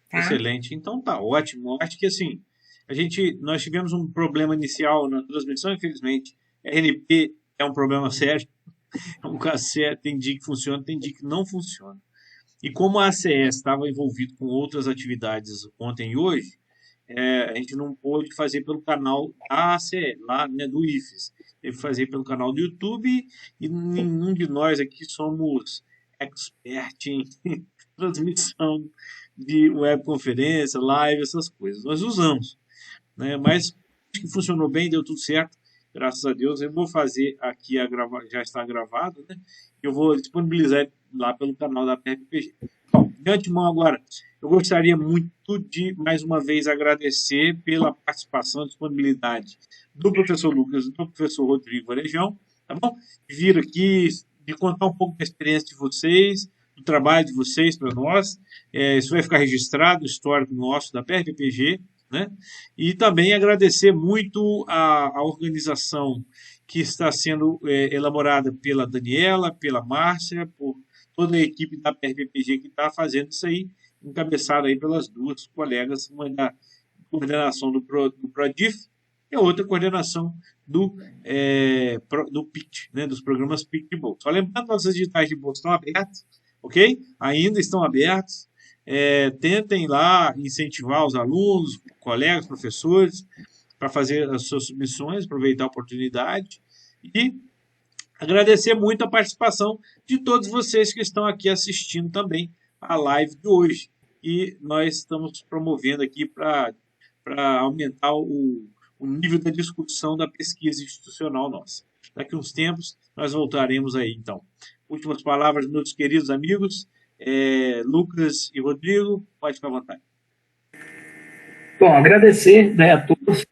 tá? Excelente, então tá ótimo. Acho que assim, nós tivemos um problema inicial na transmissão, infelizmente. RNP é um problema sério, é um caso sério, tem dia que funciona, tem dia que não funciona. E como a ACS estava envolvido com outras atividades ontem e hoje, a gente não pôde fazer pelo canal da ACE, lá, né, do IFES. Teve que fazer pelo canal do YouTube e nenhum de nós aqui somos expert em transmissão de webconferência, live, essas coisas. Nós usamos, né, mas acho que funcionou bem, deu tudo certo, graças a Deus. Eu vou fazer aqui, já está gravado, né? Eu vou disponibilizar lá pelo canal da PRPG. Bom, de antemão agora, eu gostaria muito de, mais uma vez, agradecer pela participação e disponibilidade do professor Lucas e do professor Rodrigo Varejão, tá bom? De vir aqui, de contar um pouco da experiência de vocês, do trabalho de vocês para nós. Isso vai ficar registrado, o histórico nosso da PRPG, né? E também agradecer muito a organização que está sendo elaborada pela Daniela, pela Márcia, por toda a equipe da PRPG que está fazendo isso aí, encabeçada aí pelas duas colegas, uma da coordenação do PRODIF e a outra coordenação do PICT, né, dos programas PICT de bolsa. Só lembrando, nossas editais de bolsa estão abertas, ok? Ainda estão abertos. Tentem lá incentivar os alunos, colegas, professores, para fazer as suas submissões, aproveitar a oportunidade e agradecer muito a participação de todos vocês que estão aqui assistindo também a live de hoje. E nós estamos promovendo aqui para aumentar o nível da discussão da pesquisa institucional nossa. Daqui a uns tempos nós voltaremos aí, então. Últimas palavras, meus queridos amigos. Lucas e Rodrigo, pode ficar à vontade. Bom, agradecer, né, a todos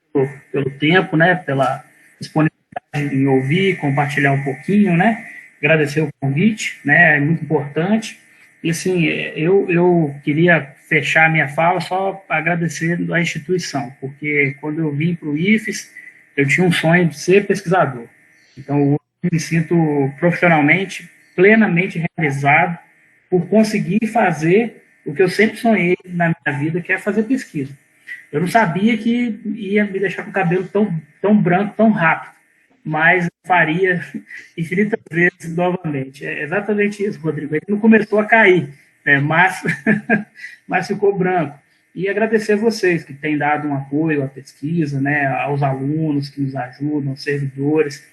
pelo tempo, né, pela disponibilidade em ouvir, compartilhar um pouquinho, né, agradecer o convite, né, é muito importante. E assim, eu queria fechar a minha fala só agradecendo a instituição, porque quando eu vim para o IFES, eu tinha um sonho de ser pesquisador. Então, eu me sinto profissionalmente, plenamente realizado por conseguir fazer o que eu sempre sonhei na minha vida, que é fazer pesquisa. Eu não sabia que ia me deixar com o cabelo tão branco, tão rápido, mas faria infinitas vezes novamente. É exatamente isso, Rodrigo. Ele não começou a cair, né, mas ficou branco. E agradecer a vocês que têm dado um apoio à pesquisa, né, aos alunos que nos ajudam, aos servidores.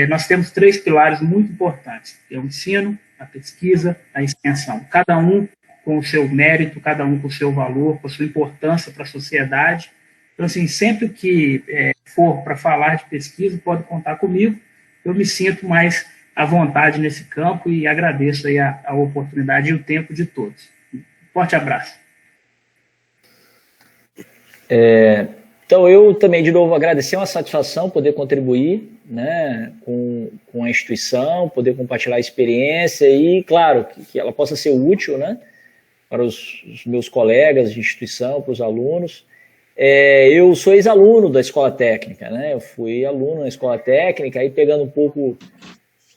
Nós temos 3 pilares muito importantes: é o ensino, a pesquisa, a extensão. Cada um com o seu mérito, cada um com o seu valor, com a sua importância para a sociedade. Então, assim, sempre que for para falar de pesquisa, pode contar comigo. Eu me sinto mais à vontade nesse campo e agradeço aí a oportunidade e o tempo de todos. Forte abraço. Então, eu também, de novo, agradecer, uma satisfação poder contribuir, né, com a instituição, poder compartilhar a experiência e, claro, que ela possa ser útil, né, para os meus colegas de instituição, para os alunos. Eu sou ex-aluno da escola técnica, né? Eu fui aluno na escola técnica, aí pegando um pouco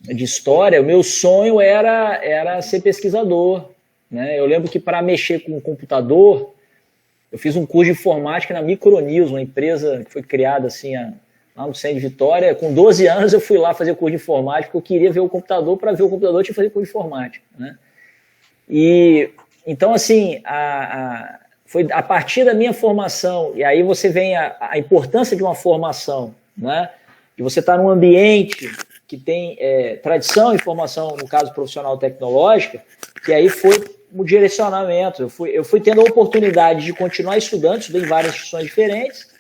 de história, o meu sonho era ser pesquisador, né? Eu lembro que para mexer com o computador, eu fiz um curso de informática na Micronews, uma empresa que foi criada assim, lá no centro de Vitória. Com 12 anos eu fui lá fazer curso de informática, porque eu queria ver o computador, para ver o computador eu tinha que fazer curso de informática, né? E então, assim, foi a partir da minha formação, e aí você vem a importância de uma formação, né? De você estar num ambiente que tem tradição em formação, no caso profissional tecnológica, que aí foi o direcionamento. Eu fui tendo a oportunidade de continuar estudando, estudei em várias instituições diferentes.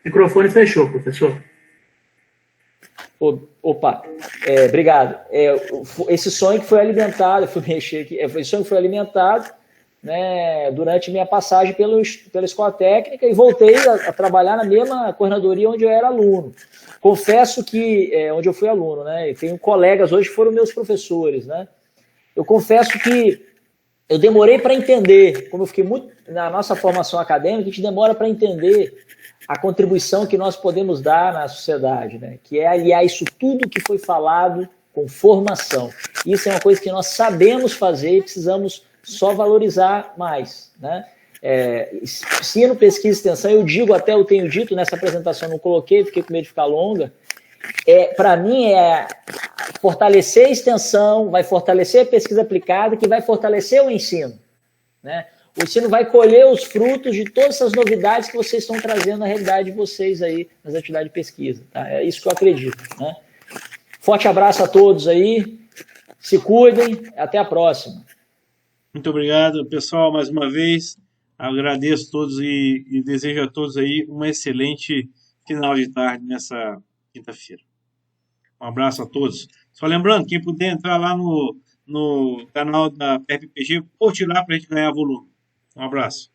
O microfone fechou, professor. Opa, obrigado. Esse sonho que foi alimentado, fui mexer aqui, esse sonho que foi alimentado, né, durante minha passagem pela escola técnica, e voltei a trabalhar na mesma coordenadoria onde eu era aluno. Confesso que, onde eu fui aluno, né, e tenho colegas hoje que foram meus professores, né, eu confesso que eu demorei para entender, como eu fiquei muito na nossa formação acadêmica, a gente demora para entender a contribuição que nós podemos dar na sociedade, né, que é aliar isso tudo que foi falado com formação. Isso é uma coisa que nós sabemos fazer e precisamos só valorizar mais, né? Ensino, pesquisa e extensão, eu tenho dito nessa apresentação, não coloquei, fiquei com medo de ficar longa, para mim fortalecer a extensão, vai fortalecer a pesquisa aplicada, que vai fortalecer o ensino, né? O ensino vai colher os frutos de todas essas novidades que vocês estão trazendo na realidade de vocês aí, nas atividades de pesquisa, tá? É isso que eu acredito, né? Forte abraço a todos aí, se cuidem, até a próxima. Muito obrigado, pessoal, mais uma vez. Agradeço a todos e desejo a todos aí um excelente final de tarde nessa quinta-feira. Um abraço a todos. Só lembrando, quem puder entrar lá no canal da PFPG, curte lá para a gente ganhar volume. Um abraço.